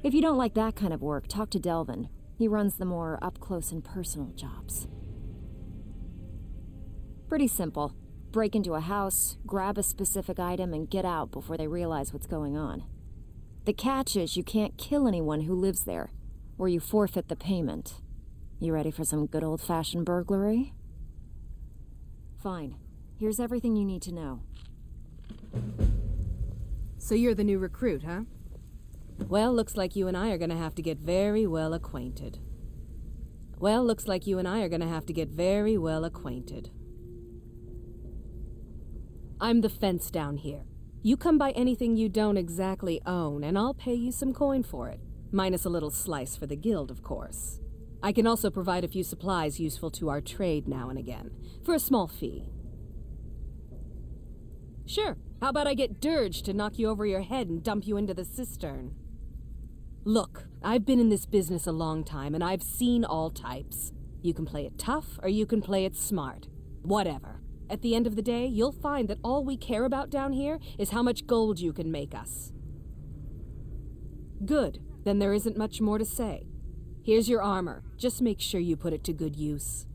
If you don't like that kind of work, talk to Delvin. He runs the more up-close and personal jobs. Pretty simple. Break into a house, grab a specific item, and get out before they realize what's going on. The catch is you can't kill anyone who lives there, or you forfeit the payment. You ready for some good old-fashioned burglary? Fine. Here's everything you need to know. So you're the new recruit, huh? Well, looks like you and I are gonna have to get very well acquainted. I'm the fence down here. You come by anything you don't exactly own, and I'll pay you some coin for it. Minus a little slice for the guild, of course. I can also provide a few supplies useful to our trade now and again, for a small fee. Sure, how about I get Dirge to knock you over your head and dump you into the cistern? Look, I've been in this business a long time, and I've seen all types. You can play it tough, or you can play it smart. Whatever. At the end of the day, you'll find that all we care about down here is how much gold you can make us. Good, then there isn't much more to say. Here's your armor. Just make sure you put it to good use.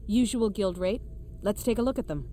Usual guild rate. Let's take a look at them.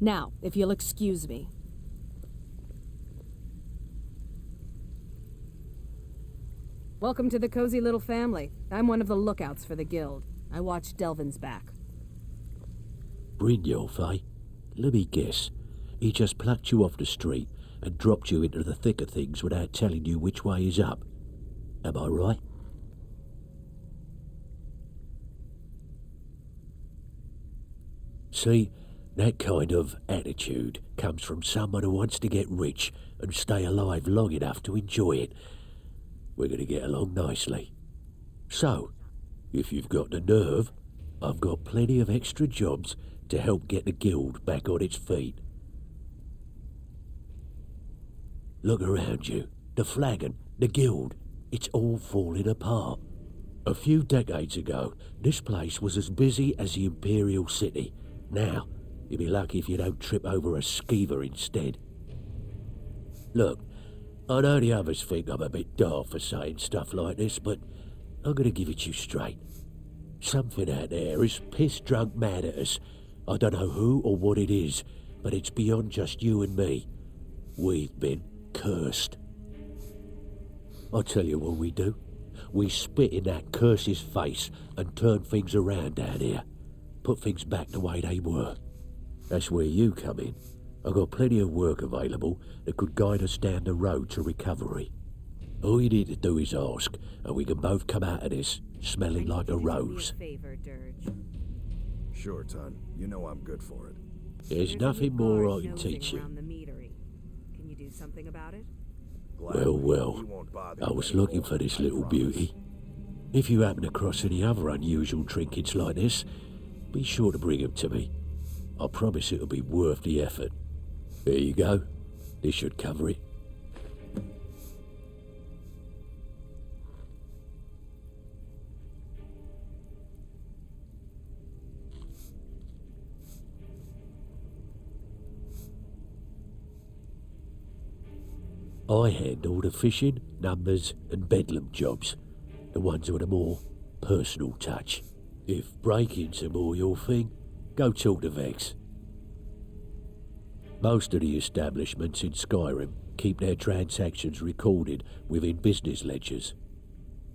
Now, if you'll excuse me. Welcome to the cozy little family. I'm one of the lookouts for the guild. I watch Delvin's back. Brynjolf, eh? Let me guess. He just plucked you off the street and dropped you into the thick of things without telling you which way is up. Am I right? See, that kind of attitude comes from someone who wants to get rich and stay alive long enough to enjoy it. We're going to get along nicely. So, if you've got the nerve, I've got plenty of extra jobs to help get the guild back on its feet. Look around you. The flagon, the guild, it's all falling apart. A few decades ago, this place was as busy as the Imperial City. Now, you'll be lucky if you don't trip over a skeever instead. Look, I know the others think I'm a bit daft for saying stuff like this, but I'm going to give it to you straight. Something out there is piss-drunk mad at us. I don't know who or what it is, but it's beyond just you and me. We've been cursed. I'll tell you what we do. We spit in that curse's face and turn things around down here. Put things back the way they were. That's where you come in. I've got plenty of work available that could guide us down the road to recovery. All you need to do is ask, and we can both come out of this smelling like a rose. Sure, Ton. You know I'm good for it. There's nothing more I can teach you. Can you do something about it? Well, I was looking for this little beauty. If you happen across any other unusual trinkets like this, be sure to bring them to me. I promise it'll be worth the effort. There you go. This should cover it. I handle the fishing, numbers and bedlam jobs, the ones with a more personal touch. If break-ins are more your thing, go talk to Vex. Most of the establishments in Skyrim keep their transactions recorded within business ledgers.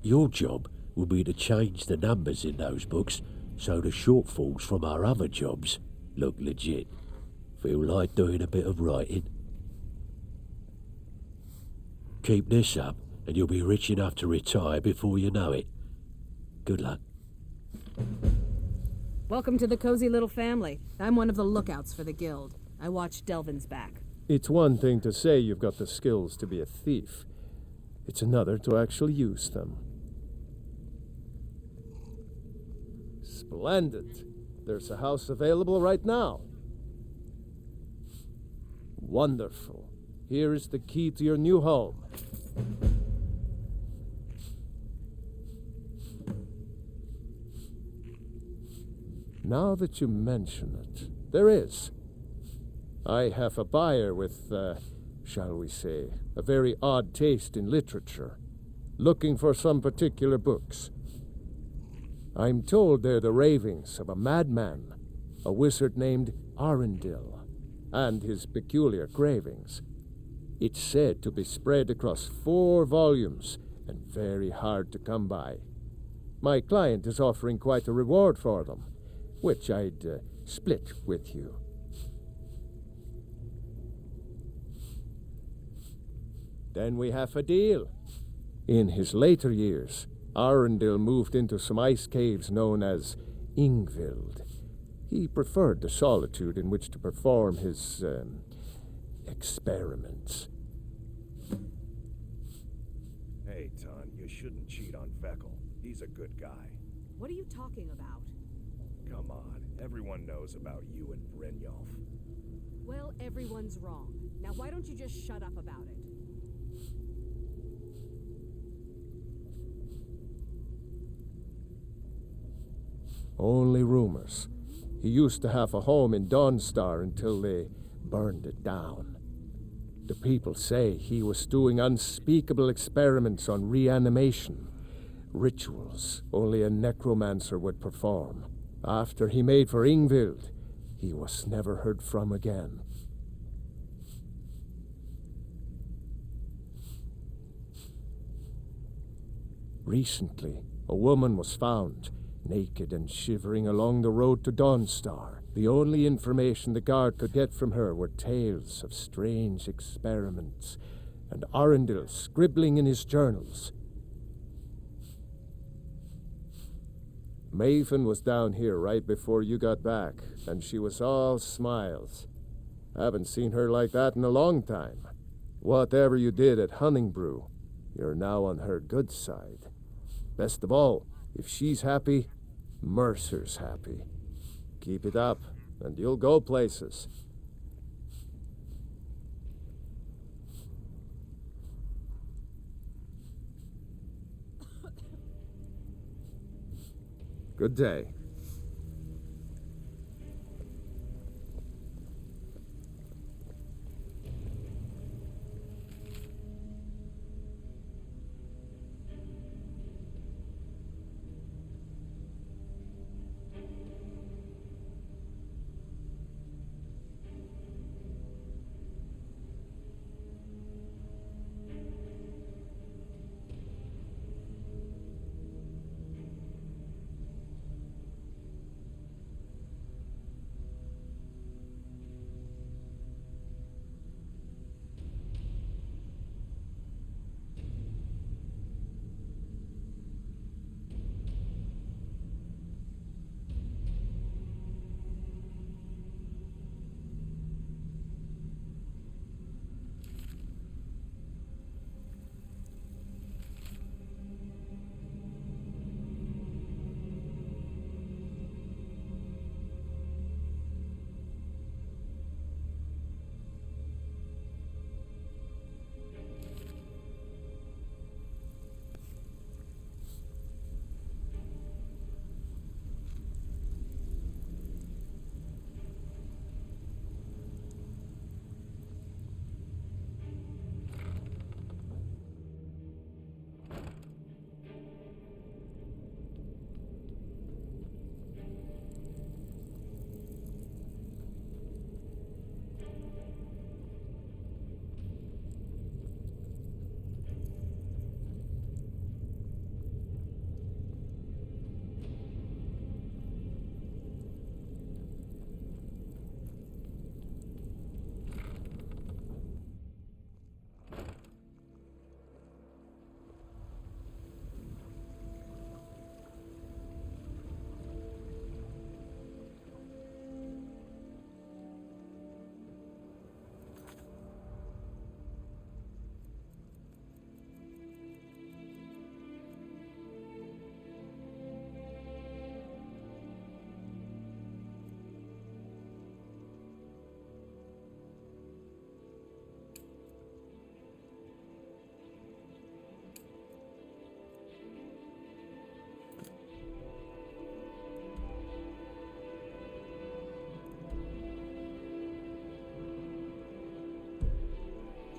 Your job will be to change the numbers in those books so the shortfalls from our other jobs look legit. Feel like doing a bit of writing? Keep this up and you'll be rich enough to retire before you know it. Good luck. Welcome to the cozy little family. I'm one of the lookouts for the guild. I watch Delvin's back. It's one thing to say you've got the skills to be a thief. It's another to actually use them. Splendid. There's a house available right now. Wonderful. Here is the key to your new home. Now that you mention it, there is. I have a buyer with, shall we say, a very odd taste in literature, looking for some particular books. I'm told they're the ravings of a madman, a wizard named Arundel, and his peculiar cravings. It's said to be spread across 4 volumes and very hard to come by. My client is offering quite a reward for them, which I'd split with you. Then we have a deal. In his later years, Arundel moved into some ice caves known as Ingvild. He preferred the solitude in which to perform his experiments. Hey, Ton, you shouldn't cheat on Vekel. He's a good guy. What are you talking about? Come on, everyone knows about you and Brynjolf. Well, everyone's wrong. Now why don't you just shut up about it? Only rumors. He used to have a home in Dawnstar until they burned it down. The people say he was doing unspeakable experiments on reanimation, rituals only a necromancer would perform. After he made for Ingvild, he was never heard from again. Recently, a woman was found naked and shivering along the road to Dawnstar. The only information the guard could get from her were tales of strange experiments, and Arundel scribbling in his journals. Maven was down here right before you got back, and she was all smiles. Haven't seen her like that in a long time. Whatever you did at Honningbrew, you're now on her good side. Best of all, if she's happy, Mercer's happy. Keep it up, and you'll go places. Good day.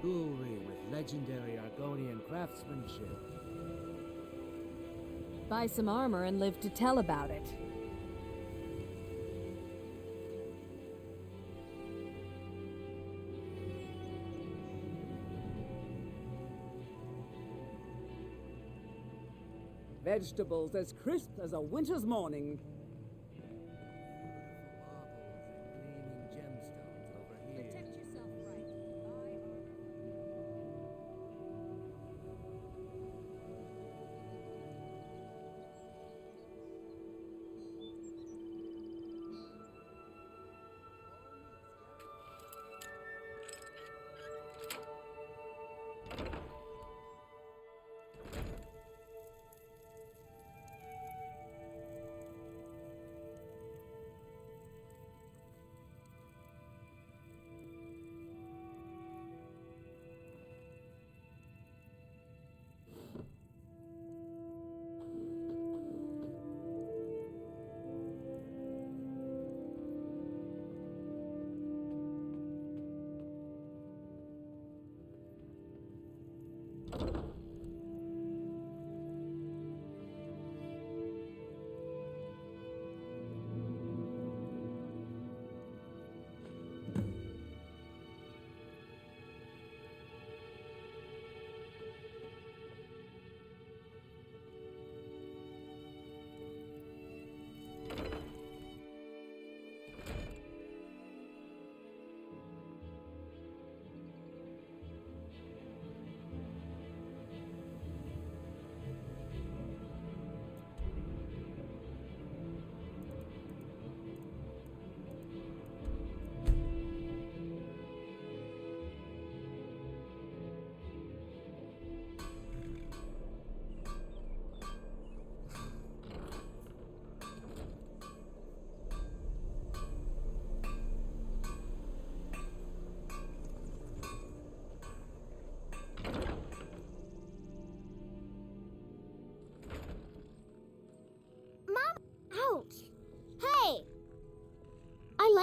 Jewelry with legendary Argonian craftsmanship. Buy some armor and live to tell about it. Vegetables as crisp as a winter's morning.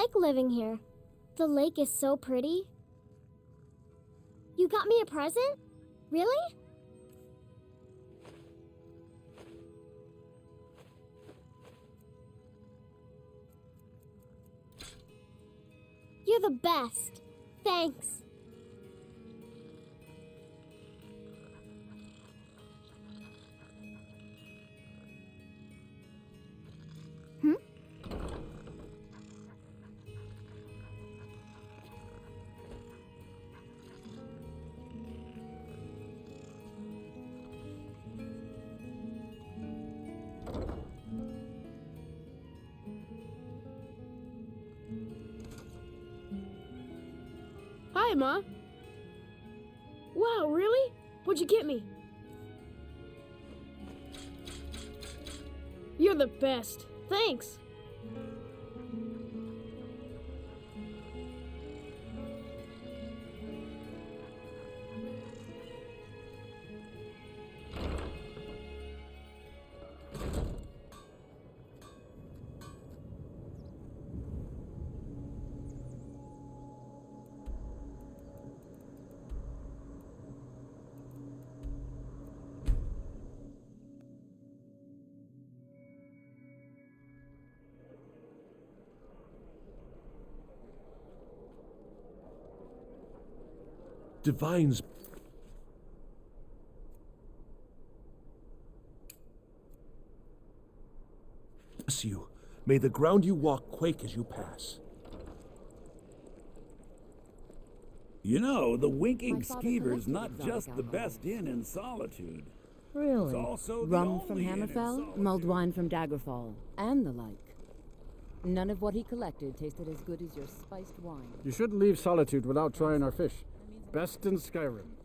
like living here. The lake is so pretty. You got me a present? Really? You're the best. Thanks. Hi, Ma. Wow, really? What'd you get me? You're the best. Thanks. Divines. Bless you. May the ground you walk quake as you pass. You know, the Winking Skeever's not just the best inn in Solitude. Really? It's also the Rum only from inn in Hammerfell, Solitude. mulled wine from Daggerfall, and the like. None of what he collected tasted as good as your spiced wine. You shouldn't leave Solitude without trying our fish. Best in Skyrim.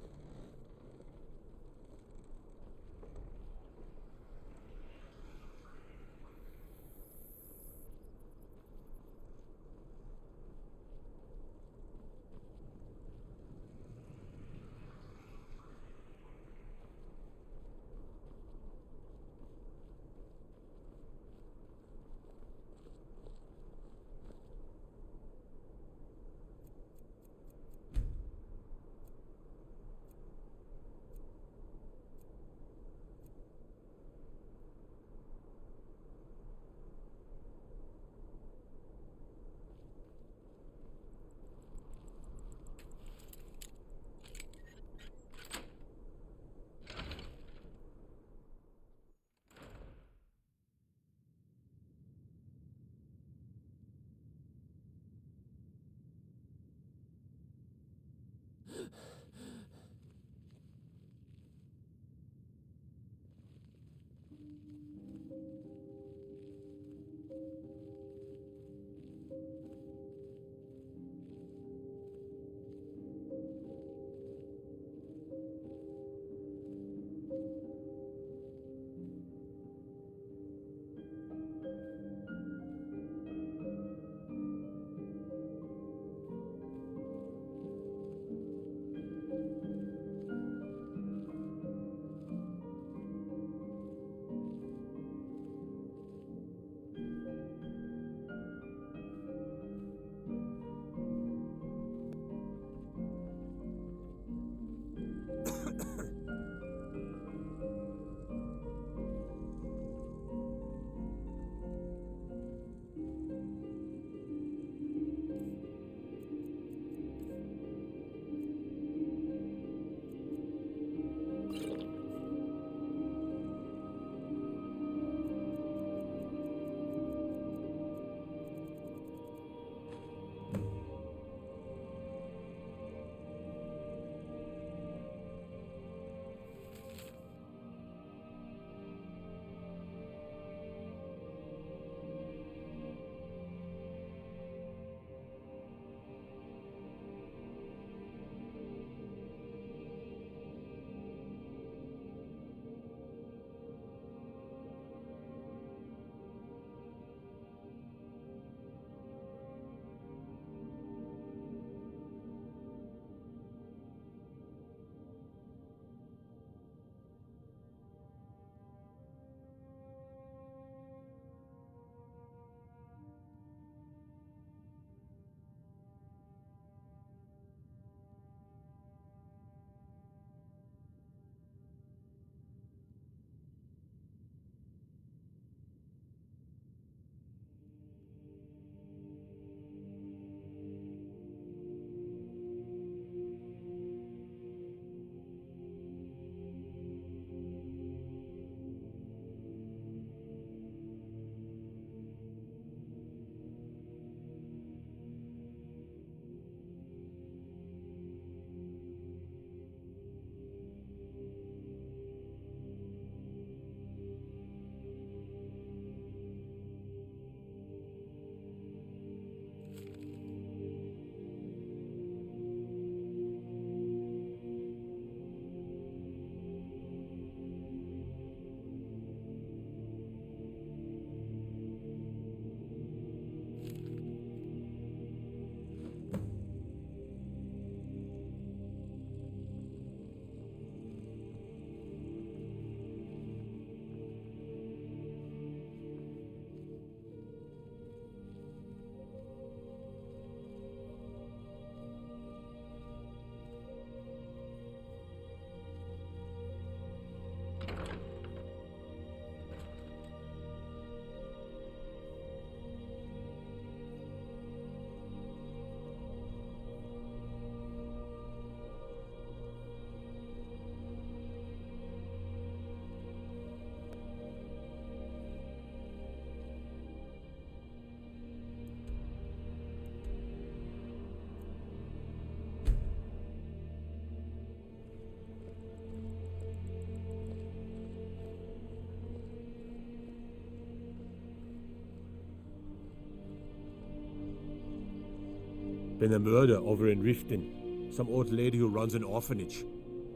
been a murder over in Riften. Some old lady who runs an orphanage.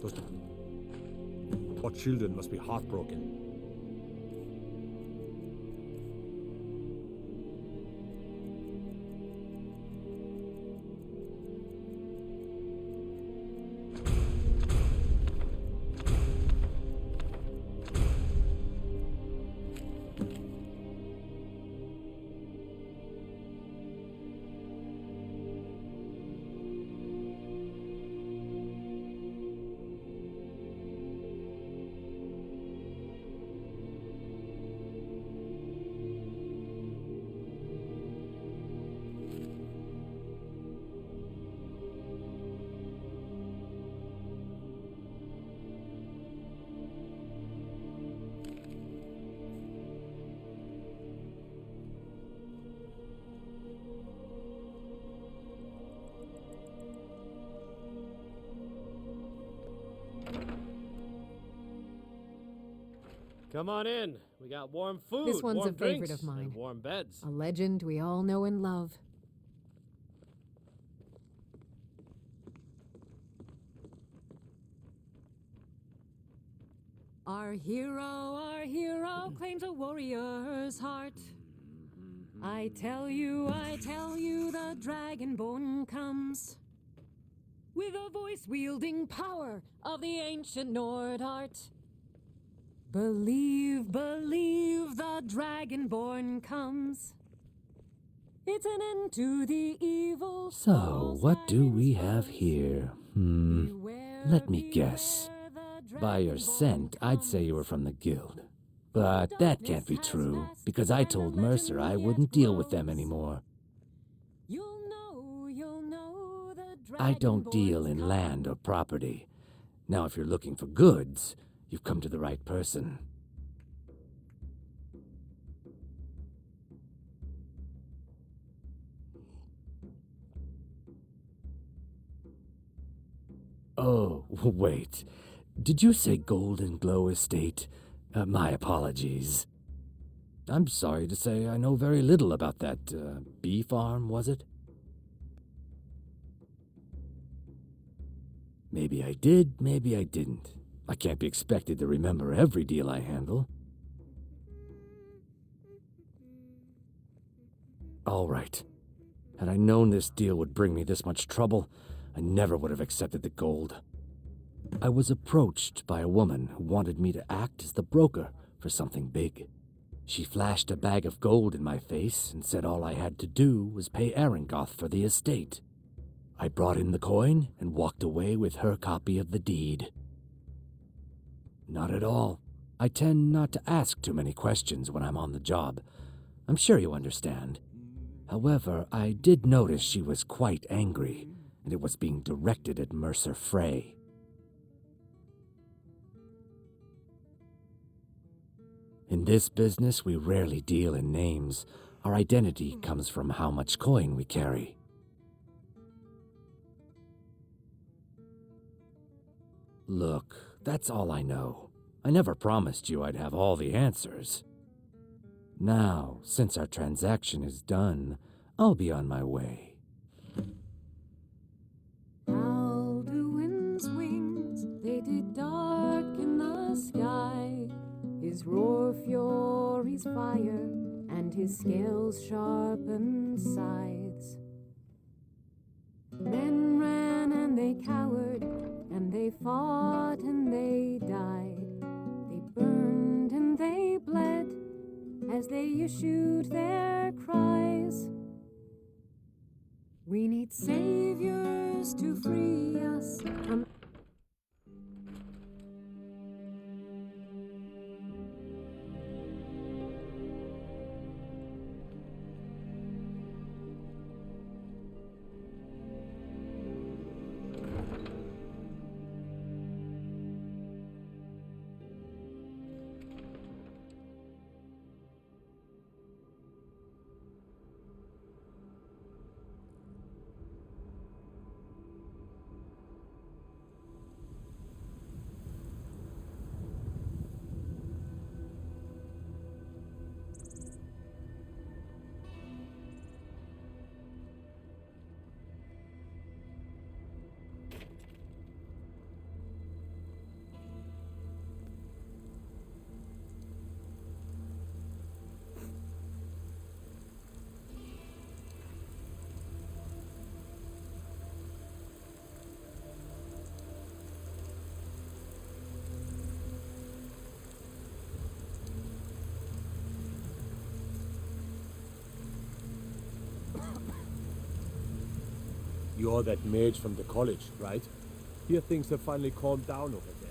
Those poor children must be heartbroken. Come on in. We got warm food, This one's warm a favorite drinks, of mine. and warm beds. A legend we all know and love. Our hero claims a warrior's heart. I tell you, the dragonborn comes with a voice-wielding power of the ancient Nord art. Believe, the dragonborn comes. It's an end to the evil. So, what do we have here? Let me guess. By your scent, I'd say you were from the guild. But that can't be true, because I told Mercer I wouldn't deal with them anymore. I don't deal in land or property. Now, if you're looking for goods, you've come to the right person. Oh, wait. Did you say Golden Glow Estate? My apologies. I'm sorry to say I know very little about that bee farm, was it? Maybe I did, maybe I didn't. I can't be expected to remember every deal I handle. All right. Had I known this deal would bring me this much trouble, I never would have accepted the gold. I was approached by a woman who wanted me to act as the broker for something big. She flashed a bag of gold in my face and said all I had to do was pay Arangoth for the estate. I brought in the coin and walked away with her copy of the deed. Not at all. I tend not to ask too many questions when I'm on the job. I'm sure you understand. However, I did notice she was quite angry, and it was being directed at Mercer Frey. In this business, we rarely deal in names. Our identity comes from how much coin we carry. Look, that's all I know. I never promised you I'd have all the answers. Now, since our transaction is done, I'll be on my way. Alduin's wings, they did darken the sky. His roar fury's fire, and his scales sharpened scythes. Men ran and they cowered, and they fought and they died. They burned and they bled as they issued their cries. We need saviors to free us from You're that mage from the college, right? Here things have finally calmed down over there.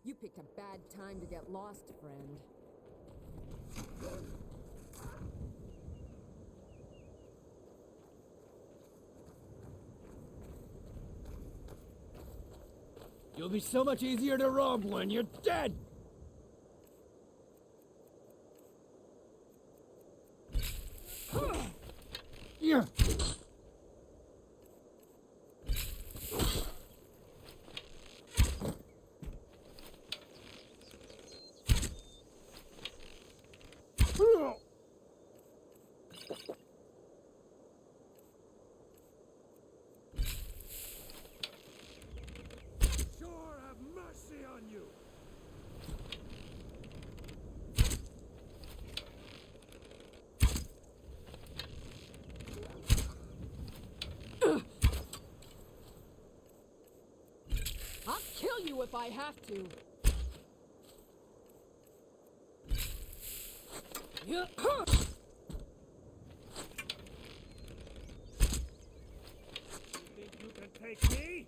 You picked a bad time to get lost, friend. You'll be so much easier to rob when you're dead! Yeah. Sure have mercy on you! I'll kill you if I have to. Yeah. Think you can take me?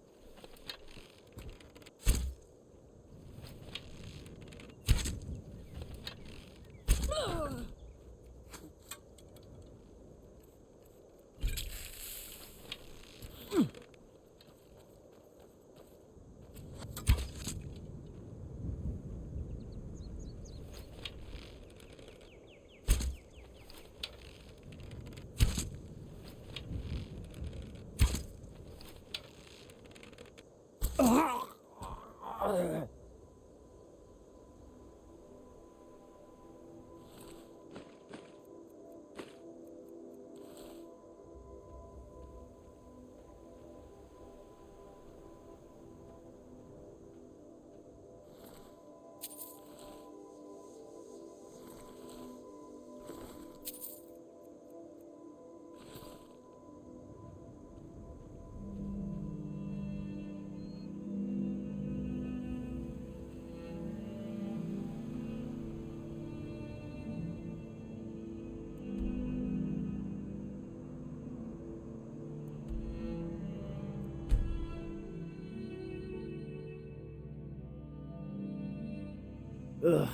Ugh.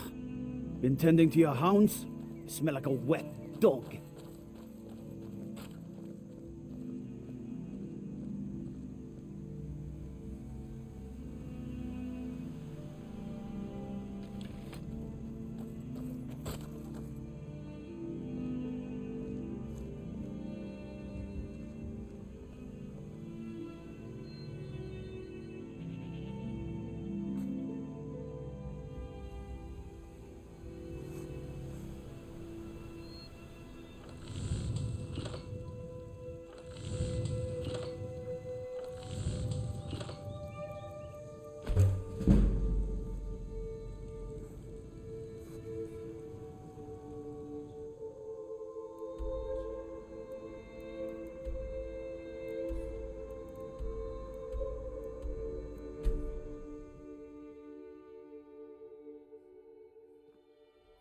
Been tending to your hounds? You smell like a wet dog.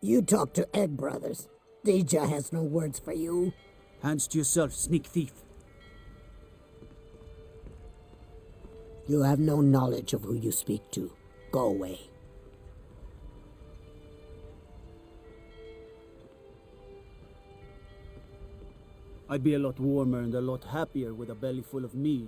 You talk to Egg Brothers. Deja has no words for you. Hands to yourself, sneak thief. You have no knowledge of who you speak to. Go away. I'd be a lot warmer and a lot happier with a belly full of mead.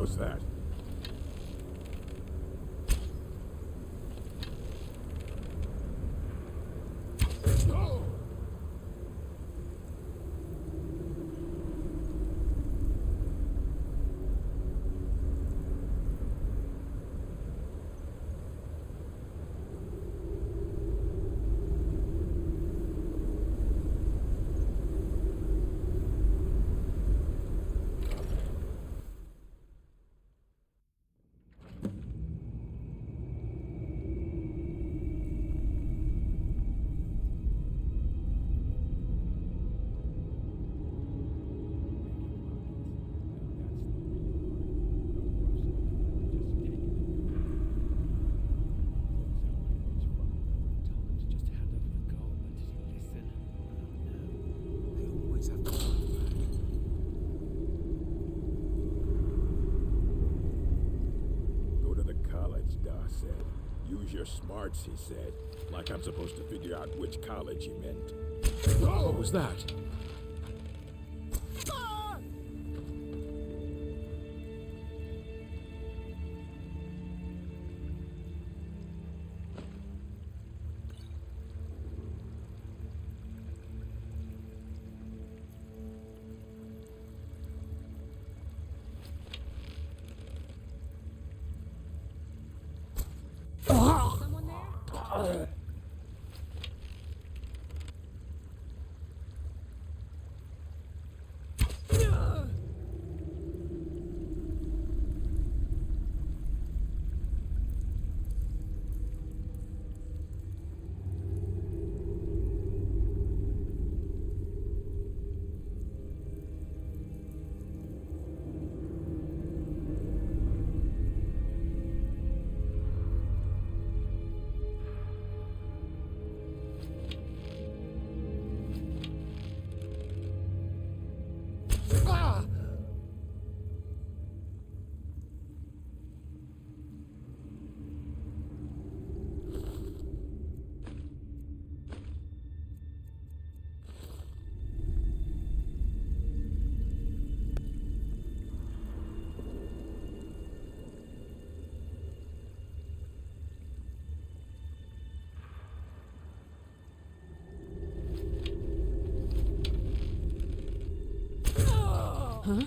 was that? Go to the college, Da said. Use your smarts, he said. Like I'm supposed to figure out which college he meant. What was that? Huh?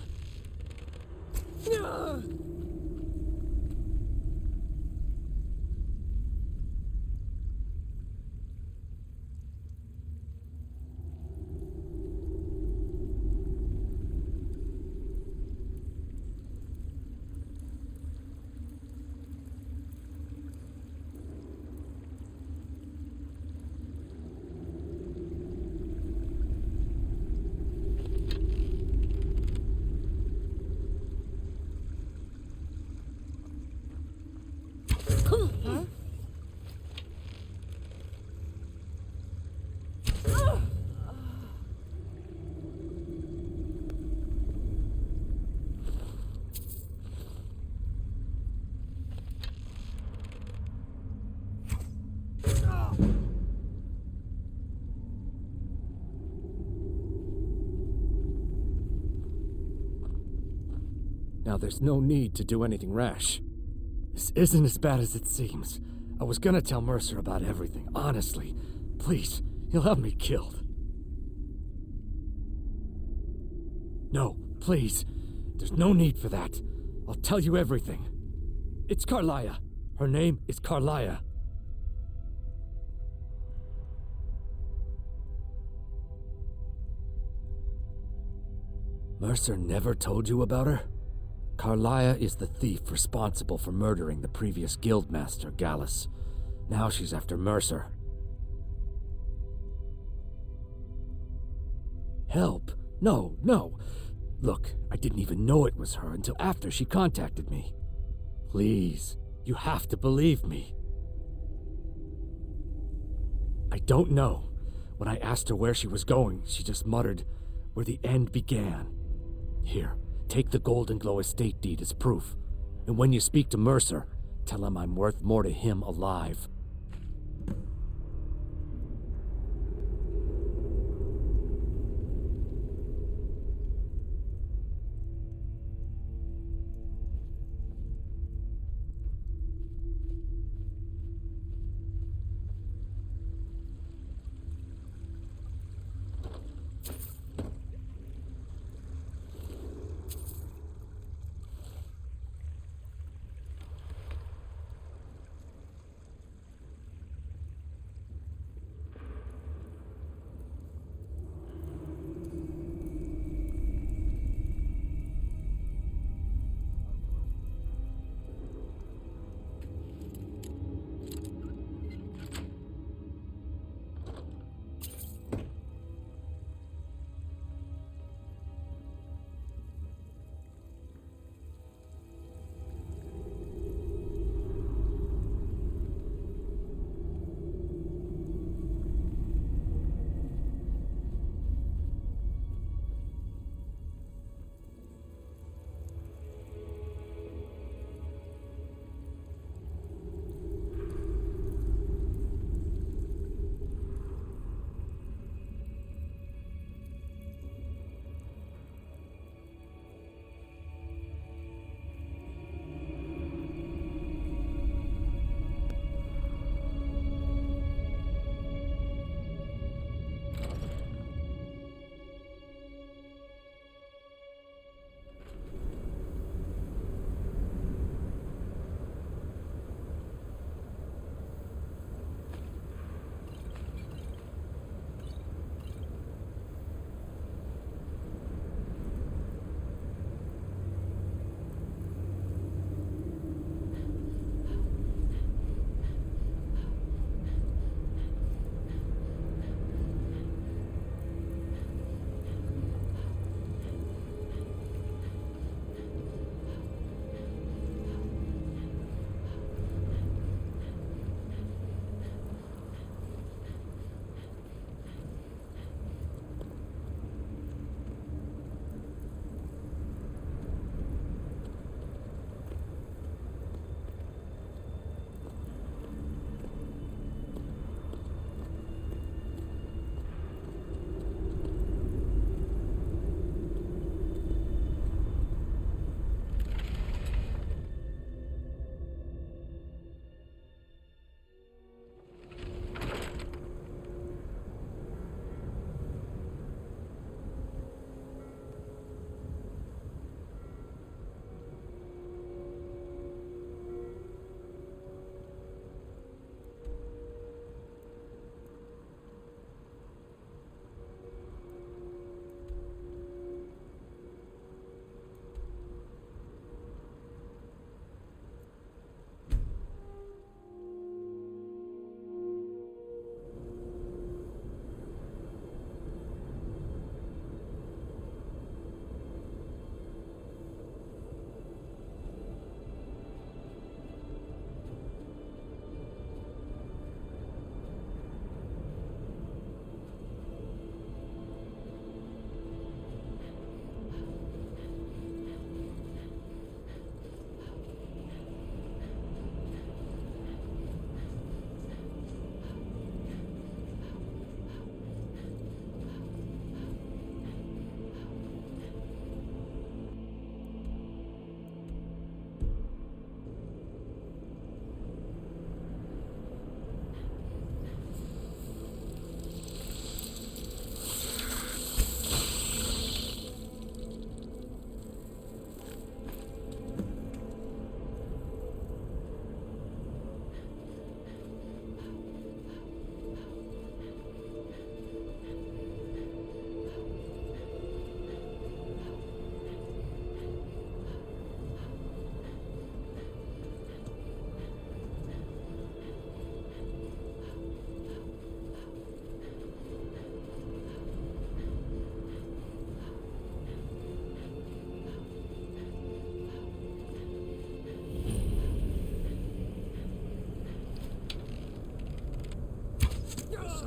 Now there's no need to do anything rash. This isn't as bad as it seems. I was gonna tell Mercer about everything, honestly. Please, he'll have me killed. No, please. There's no need for that. I'll tell you everything. It's Carlia. Her name is Carlia. Mercer never told you about her? Carlia is the thief responsible for murdering the previous guildmaster, Gallus. Now she's after Mercer. Help? No, no. Look, I didn't even know it was her until after she contacted me. Please, you have to believe me. I don't know. When I asked her where she was going, she just muttered, "Where the end began." Here, take the Golden Glow estate deed as proof. And when you speak to Mercer, tell him I'm worth more to him alive.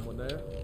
Someone there?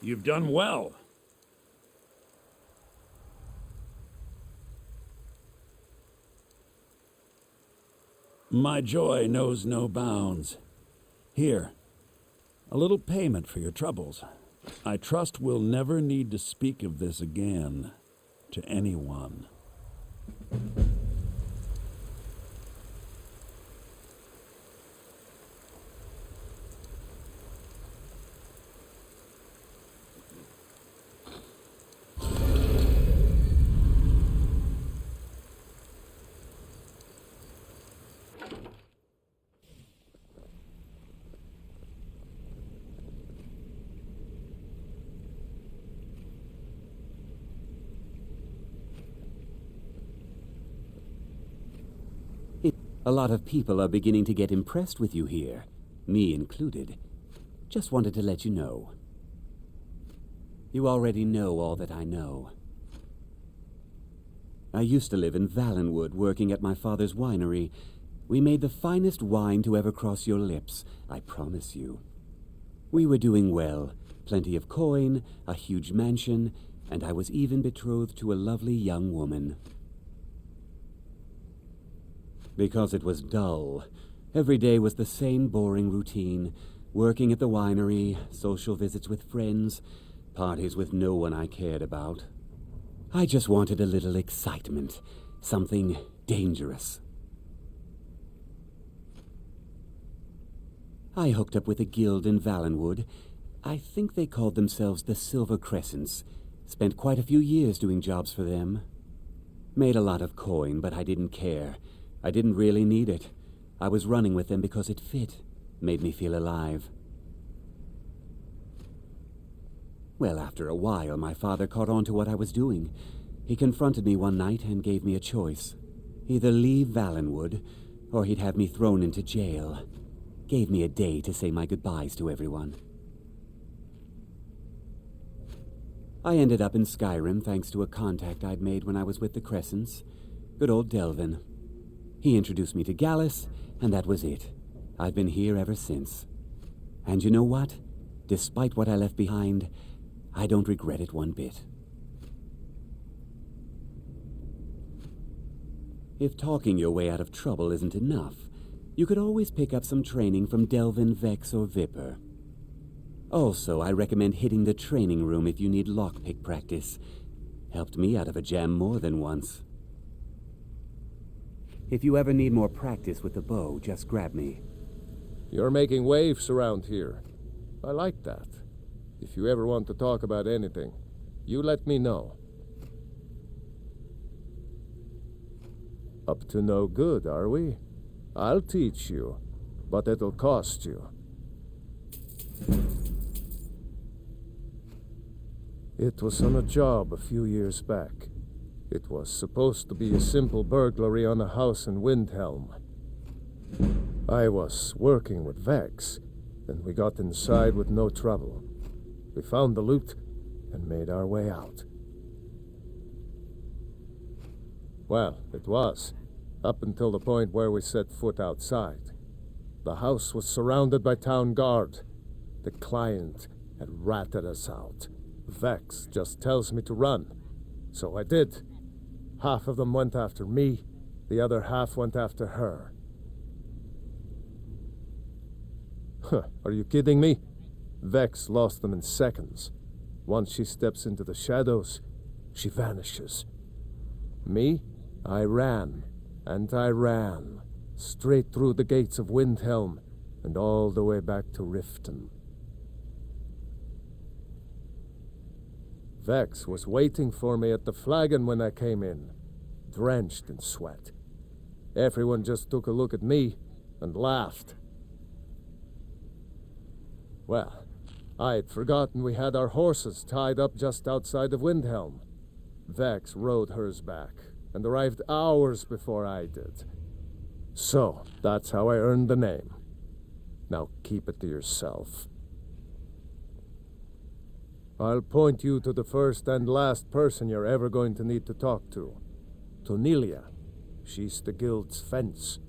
You've done well. My joy knows no bounds. Here, a little payment for your troubles. I trust we'll never need to speak of this again to anyone. A lot of people are beginning to get impressed with you here, me included. Just wanted to let you know. You already know all that I know. I used to live in Valenwood, working at my father's winery. We made the finest wine to ever cross your lips, I promise you. We were doing well, plenty of coin, a huge mansion, and I was even betrothed to a lovely young woman. Because it was dull. Every day was the same boring routine. Working at the winery, social visits with friends, parties with no one I cared about. I just wanted a little excitement. Something dangerous. I hooked up with a guild in Valenwood. I think they called themselves the Silver Crescents. Spent quite a few years doing jobs for them. Made a lot of coin, but I didn't care. I didn't really need it. I was running with them because it fit, made me feel alive. Well, after a while, my father caught on to what I was doing. He confronted me one night and gave me a choice. Either leave Valenwood, or he'd have me thrown into jail. Gave me a day to say my goodbyes to everyone. I ended up in Skyrim thanks to a contact I'd made when I was with the Crescents. Good old Delvin. He introduced me to Gallus, and that was it. I've been here ever since. And you know what? Despite what I left behind, I don't regret it one bit. If talking your way out of trouble isn't enough, you could always pick up some training from Delvin, Vex, or Viper. Also, I recommend hitting the training room if you need lockpick practice. Helped me out of a jam more than once. If you ever need more practice with the bow, just grab me. You're making waves around here. I like that. If you ever want to talk about anything, you let me know. Up to no good, are we? I'll teach you, but it'll cost you. It was on a job a few years back. It was supposed to be a simple burglary on a house in Windhelm. I was working with Vex, and we got inside with no trouble. We found the loot and made our way out. Well, it was, up until the point where we set foot outside. The house was surrounded by town guard. The client had ratted us out. Vex just tells me to run. So I did. Half of them went after me, the other half went after her. Are you kidding me? Vex lost them in seconds. Once she steps into the shadows, she vanishes. Me? I ran, and I ran, straight through the gates of Windhelm, and all the way back to Riften. Vex was waiting for me at the flagon when I came in, drenched in sweat. Everyone just took a look at me and laughed. Well, I'd forgotten we had our horses tied up just outside of Windhelm. Vex rode hers back and arrived hours before I did. So, that's how I earned the name. Now keep it to yourself. I'll point you to the first and last person you're ever going to need to talk to. Tonelia. She's the guild's fence.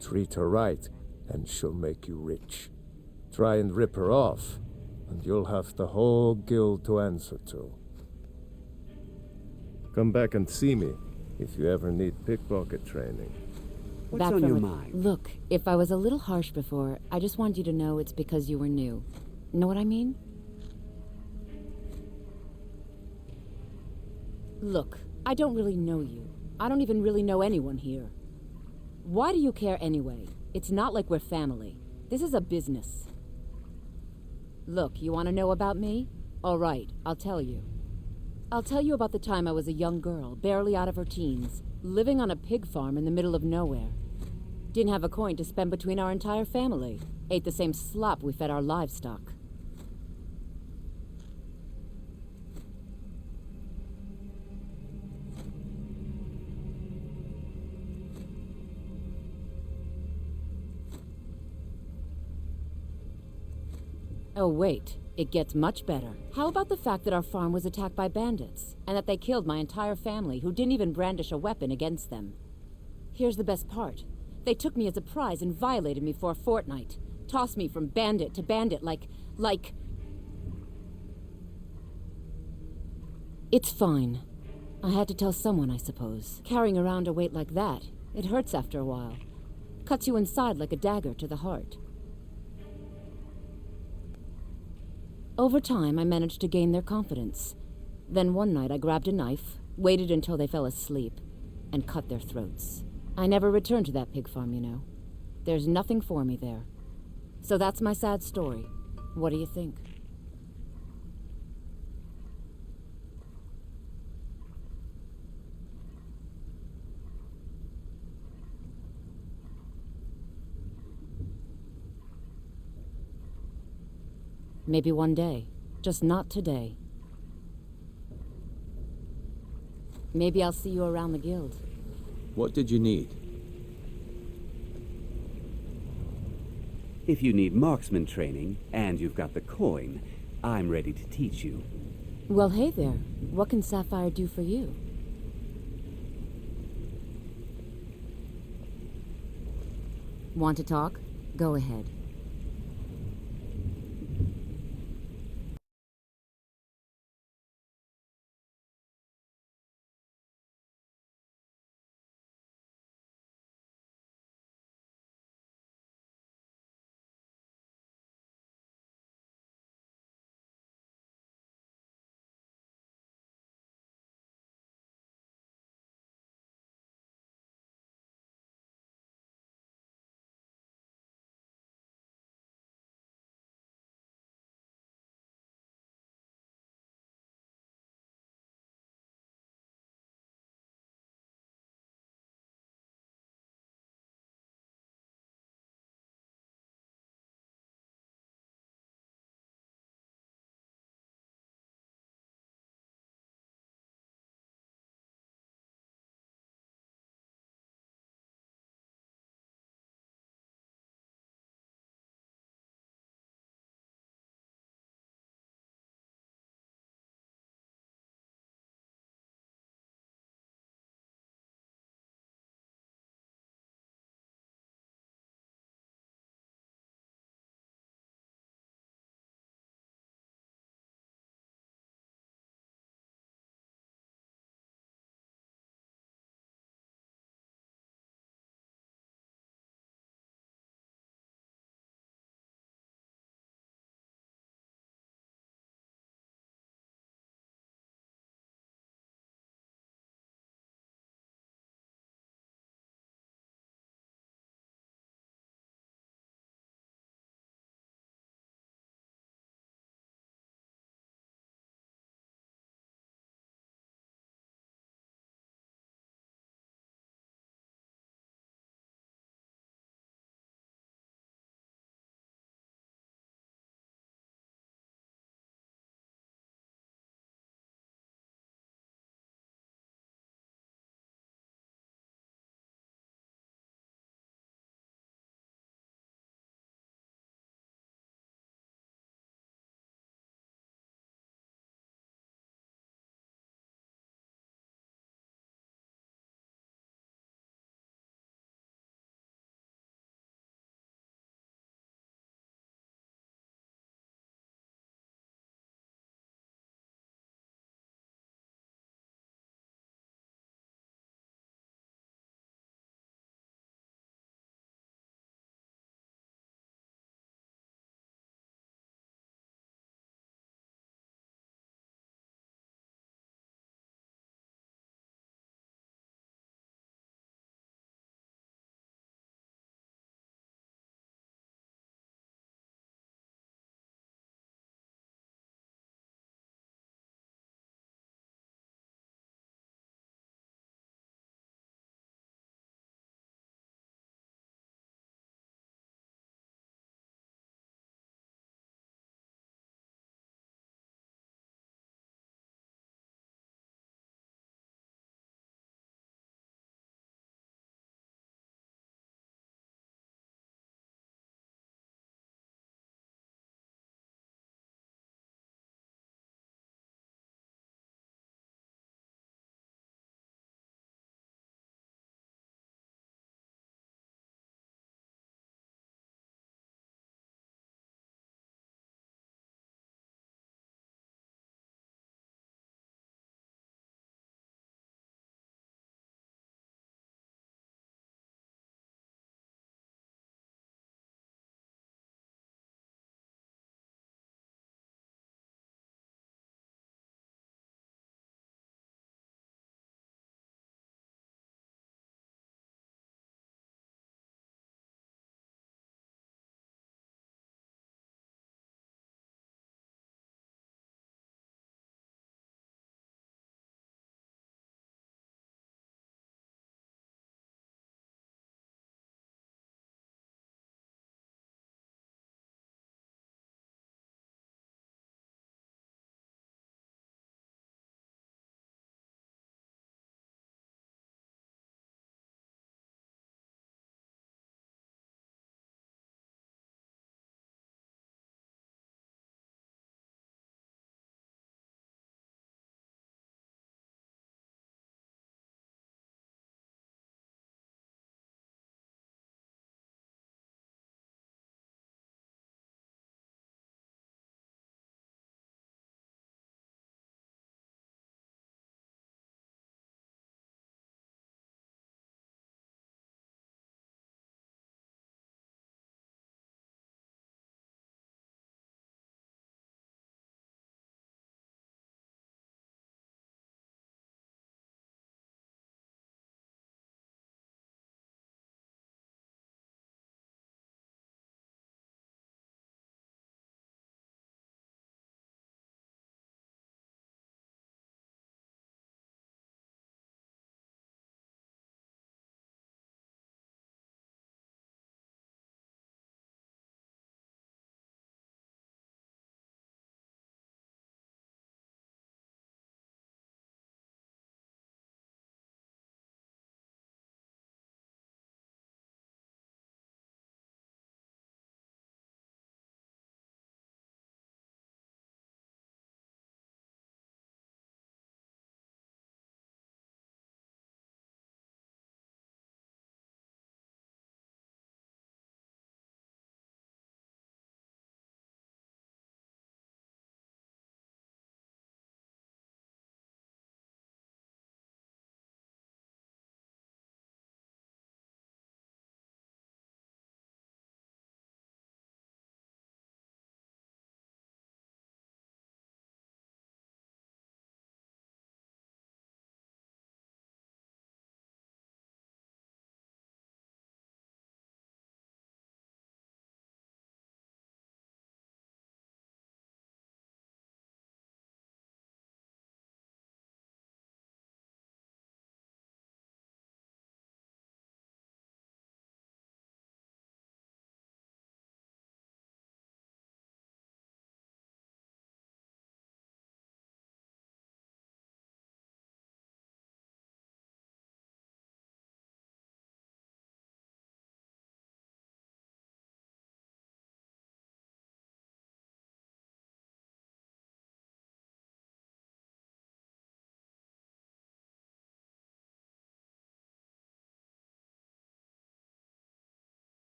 Treat her right, and she'll make you rich. Try and rip her off, and you'll have the whole guild to answer to. Come back and see me if you ever need pickpocket training. What's on your mind? Look, if I was a little harsh before, I just want you to know it's because you were new. Know what I mean? Look, I don't really know you. I don't even really know anyone here. Why do you care anyway? It's not like we're family. This is a business. Look, you want to know about me? All right, I'll tell you. I'll tell you about the time I was a young girl, barely out of her teens, living on a pig farm in the middle of nowhere. Didn't have a coin to spend between our entire family. Ate the same slop we fed our livestock. Oh, wait. It gets much better. How about the fact that our farm was attacked by bandits, and that they killed my entire family, who didn't even brandish a weapon against them? Here's the best part. They took me as a prize and violated me for a fortnight. Tossed me from bandit to bandit like... It's fine. I had to tell someone, I suppose. Carrying around a weight like that, it hurts after a while. Cuts you inside like a dagger to the heart. Over time, I managed to gain their confidence. Then one night I grabbed a knife, waited until they fell asleep, and cut their throats. I never returned to that pig farm, you know. There's nothing for me there. So that's my sad story. What do you think? Maybe one day. Just not today. Maybe I'll see you around the guild. What did you need? If you need marksman training, and you've got the coin, I'm ready to teach you. Well, hey there. What can Sapphire do for you? Want to talk? Go ahead.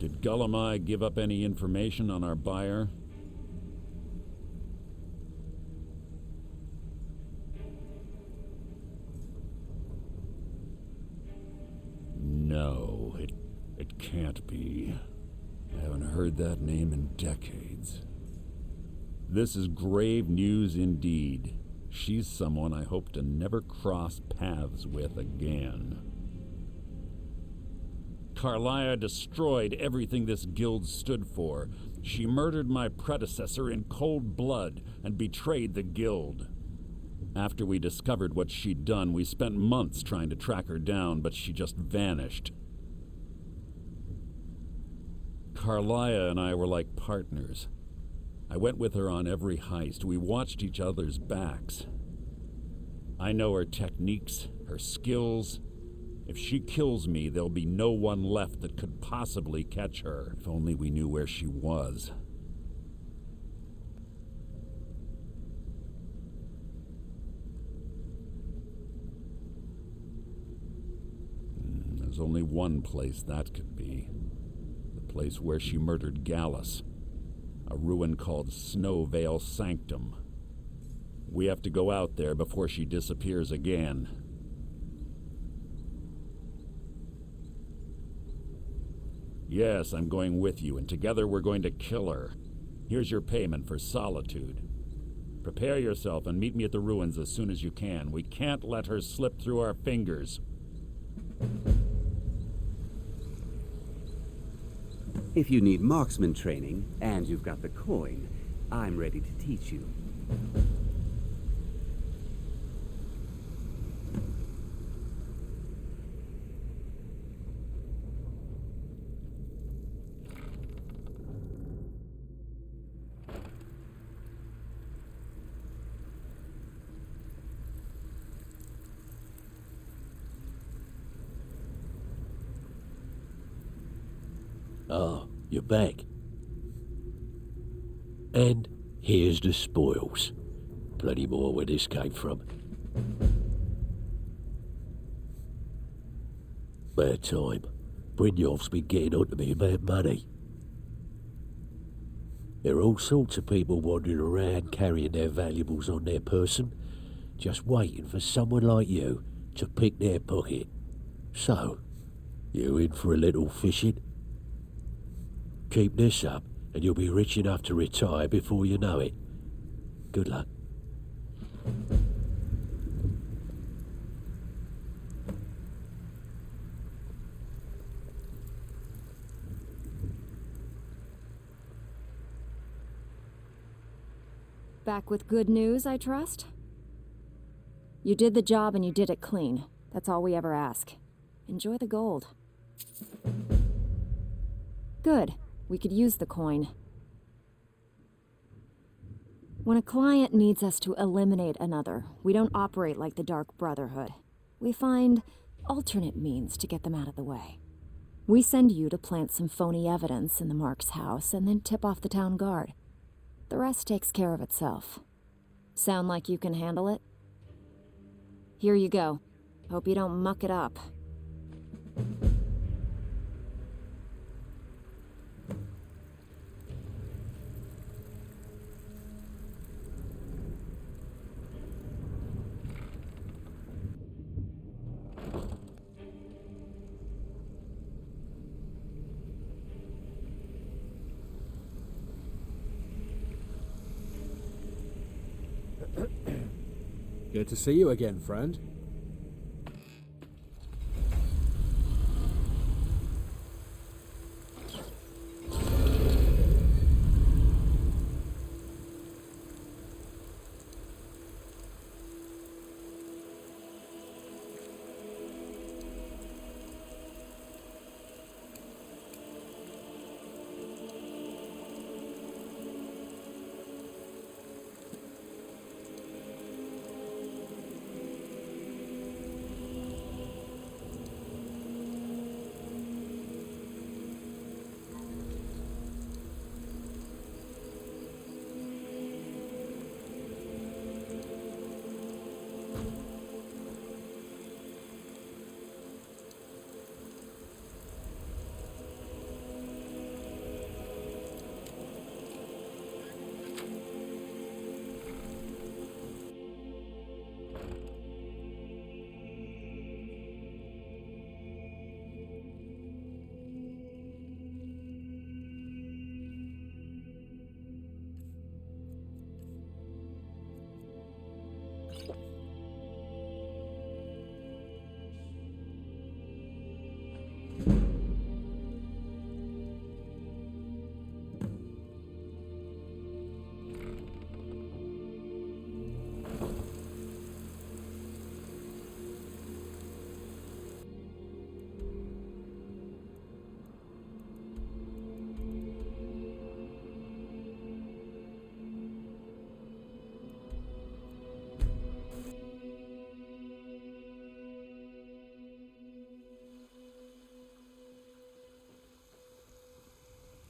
Did Gullamai give up any information on our buyer? No, it can't be. I haven't heard that name in decades. This is grave news indeed. She's someone I hope to never cross paths with again. Carlia destroyed everything this guild stood for. She murdered my predecessor in cold blood and betrayed the guild. After we discovered what she'd done, we spent months trying to track her down, but she just vanished. Carlia and I were like partners. I went with her on every heist. We watched each other's backs. I know her techniques, her skills. If she kills me, there'll be no one left that could possibly catch her. If only we knew where she was. There's only one place that could be. The place where she murdered Gallus. A ruin called Snowvale Sanctum. We have to go out there before she disappears again. Yes, I'm going with you, and together we're going to kill her. Here's your payment for solitude. Prepare yourself and meet me at the ruins as soon as you can. We can't let her slip through our fingers. If you need marksman training, and you've got the coin, I'm ready to teach you. Ah, you're back. And here's the spoils. Plenty more where this came from. Bad time. Brynjolf's been getting on to me about money. There are all sorts of people wandering around carrying their valuables on their person, just waiting for someone like you to pick their pocket. So, you in for a little fishing? Keep this up, and you'll be rich enough to retire before you know it. Good luck. Back with good news, I trust? You did the job and you did it clean. That's all we ever ask. Enjoy the gold. Good. We could use the coin. When a client needs us to eliminate another, we don't operate like the Dark Brotherhood. We find alternate means to get them out of the way. We send you to plant some phony evidence in the Mark's house and then tip off the town guard. The rest takes care of itself. Sound like you can handle it? Here you go. Hope you don't muck it up. Good to see you again, friend.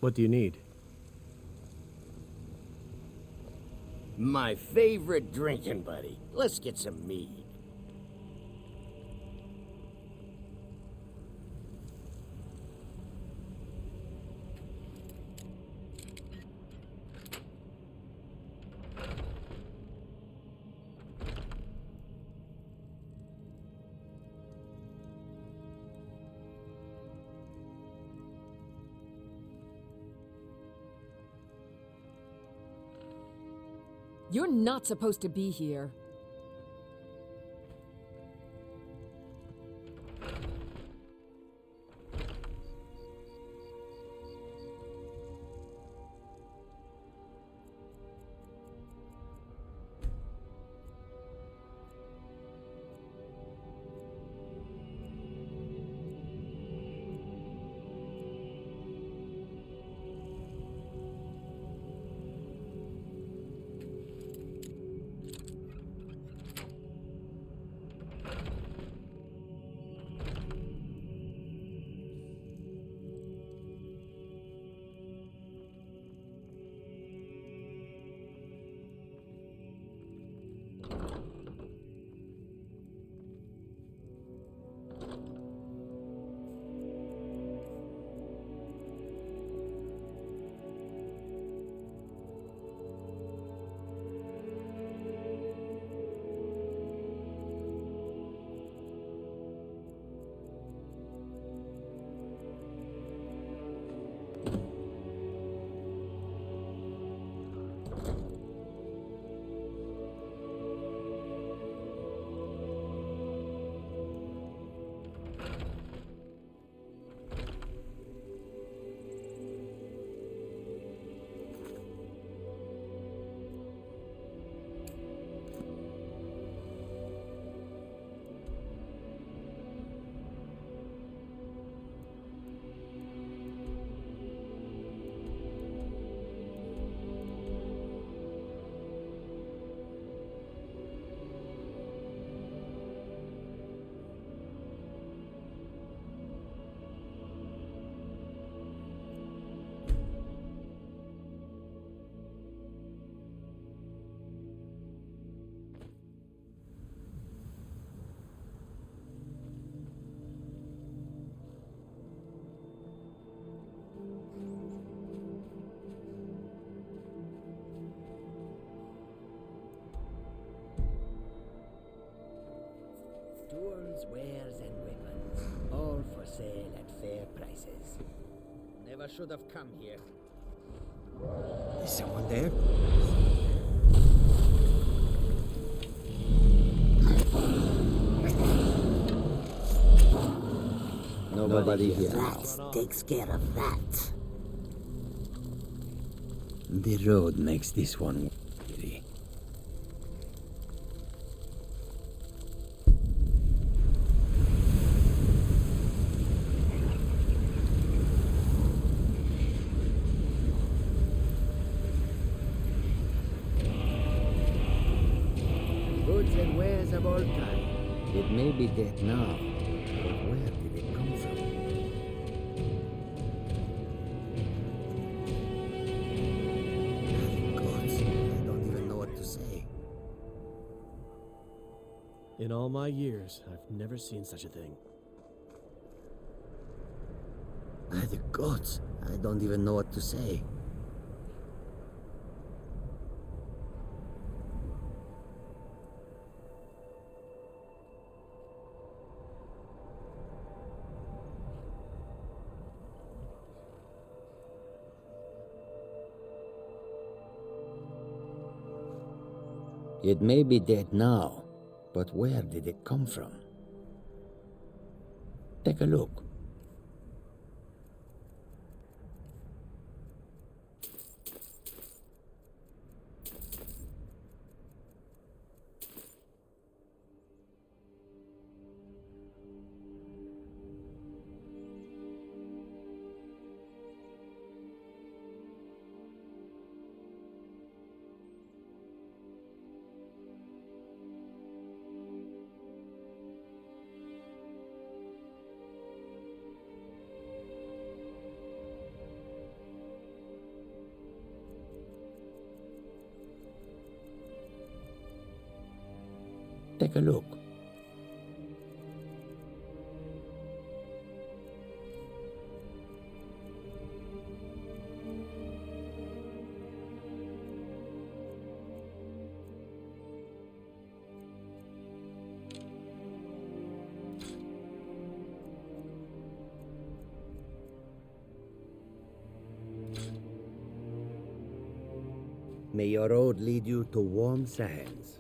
What do you need? My favorite drinking buddy. Let's get some mead. You're not supposed to be here. Tools, wares, and weapons, all for sale at fair prices. Never should have come here. Is someone there? Nobody here. That takes care of that. The road makes this one weary. Goods and wares of all kinds. It may be dead now, but where did it come from? Gods, I don't even know what to say. In all my years, I've never seen such a thing. By the gods, I don't even know what to say. It may be dead now, but where did it come from? Take a look. take a look. May your road lead you to warm sands.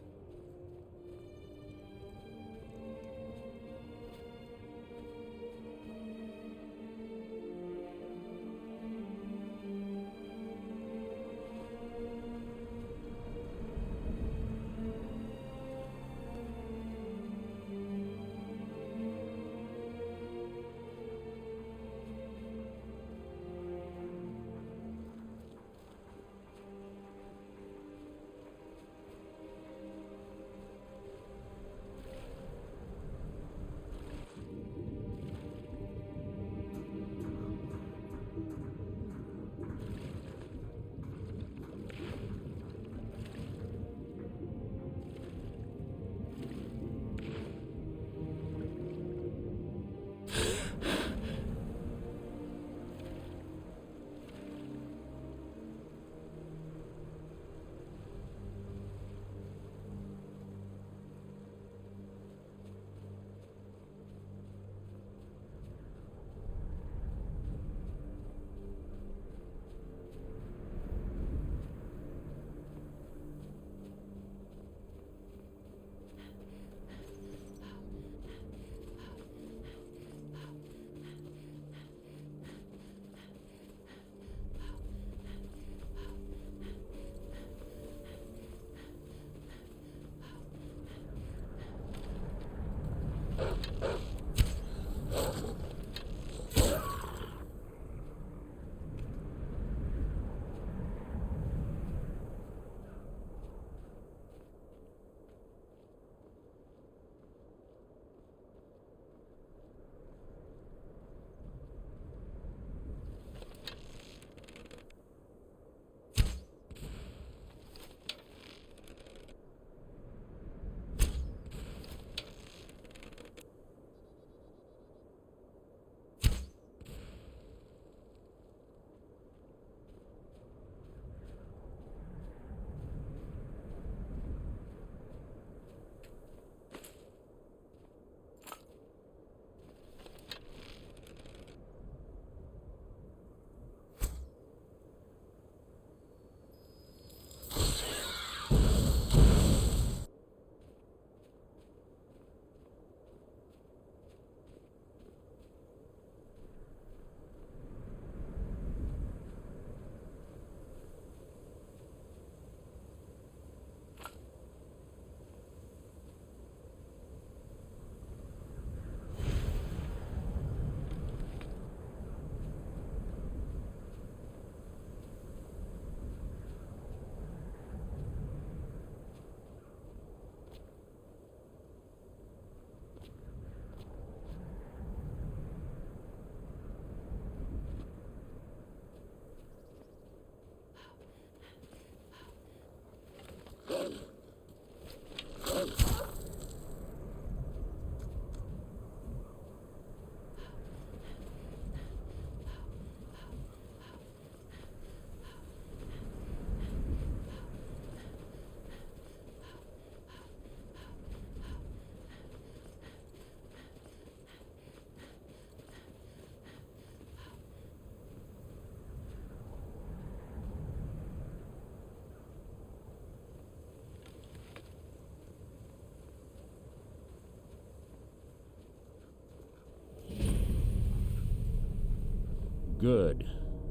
Good.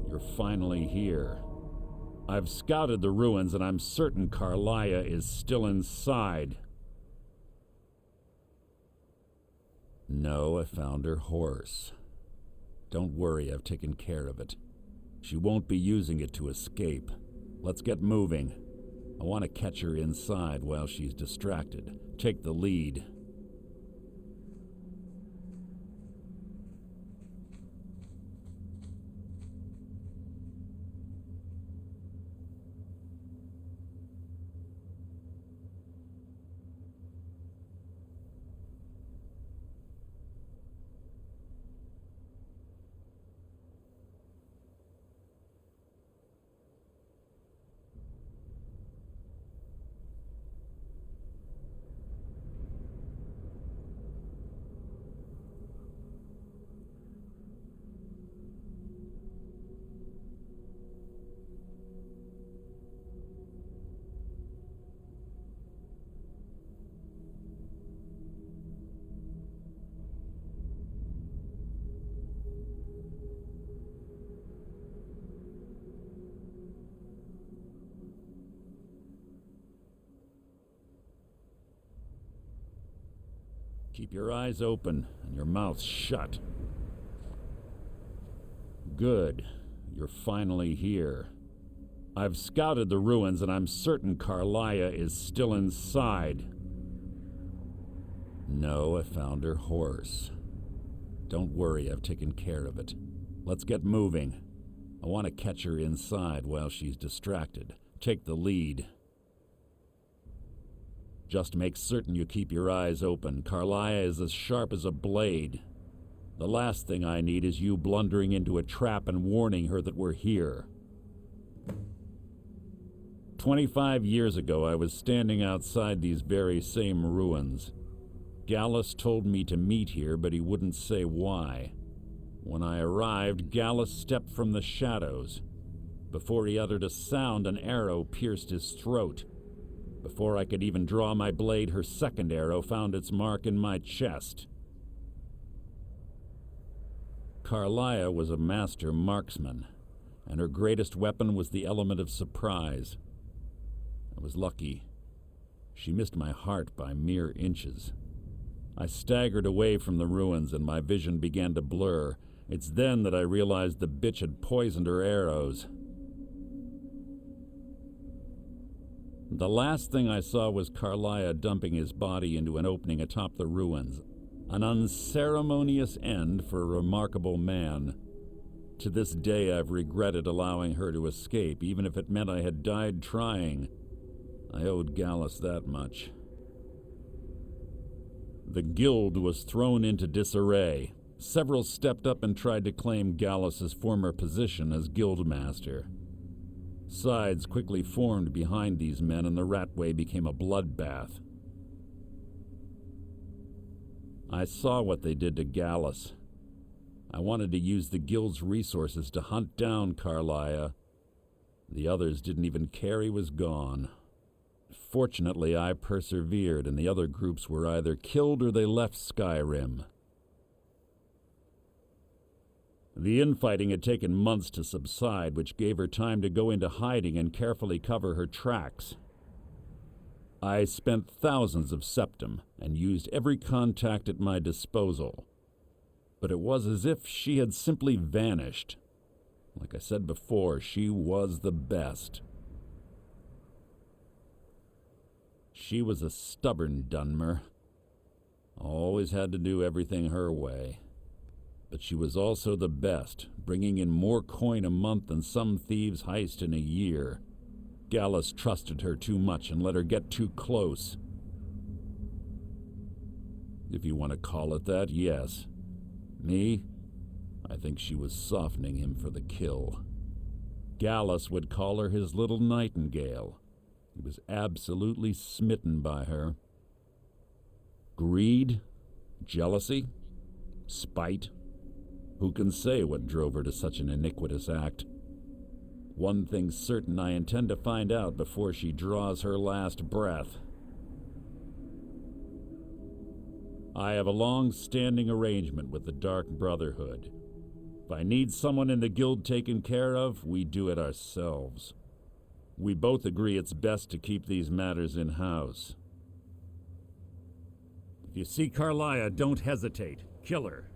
You're finally here. I've scouted the ruins and I'm certain Carlia is still inside. No, I found her horse. Don't worry, I've taken care of it. She won't be using it to escape. Let's get moving. I want to catch her inside while she's distracted. Take the lead. Keep your eyes open and your mouth shut. Good. You're finally here. I've scouted the ruins and I'm certain Carlia is still inside. No, I found her horse. Don't worry, I've taken care of it. Let's get moving. I want to catch her inside while she's distracted. Take the lead. Just make certain you keep your eyes open. Carlia is as sharp as a blade. The last thing I need is you blundering into a trap and warning her that we're here. 25 years ago, I was standing outside these very same ruins. Gallus told me to meet here, but he wouldn't say why. When I arrived, Gallus stepped from the shadows. Before he uttered a sound, an arrow pierced his throat. Before I could even draw my blade, her second arrow found its mark in my chest. Carlia was a master marksman, and her greatest weapon was the element of surprise. I was lucky. She missed my heart by mere inches. I staggered away from the ruins and my vision began to blur. It's then that I realized the bitch had poisoned her arrows. The last thing I saw was Carlia dumping his body into an opening atop the ruins. An unceremonious end for a remarkable man. To this day I've regretted allowing her to escape, even if it meant I had died trying. I owed Gallus that much. The guild was thrown into disarray. Several stepped up and tried to claim Gallus's former position as guildmaster. Sides quickly formed behind these men and the Ratway became a bloodbath. I saw what they did to Gallus. I wanted to use the guild's resources to hunt down Carlia. The others didn't even care he was gone. Fortunately, I persevered, and the other groups were either killed or they left Skyrim. The infighting had taken months to subside, which gave her time to go into hiding and carefully cover her tracks. I spent thousands of septum and used every contact at my disposal. But it was as if she had simply vanished. Like I said before, she was the best. She was a stubborn Dunmer. Always had to do everything her way. But she was also the best, bringing in more coin a month than some thieves heist in a year. Gallus trusted her too much and let her get too close. If you want to call it that, yes. Me? I think she was softening him for the kill. Gallus would call her his little nightingale. He was absolutely smitten by her. Greed? Jealousy? Spite? Who can say what drove her to such an iniquitous act? One thing's certain, I intend to find out before she draws her last breath. I have a long-standing arrangement with the Dark Brotherhood. If I need someone in the guild taken care of, we do it ourselves. We both agree it's best to keep these matters in-house. If you see Carlia, don't hesitate. Kill her.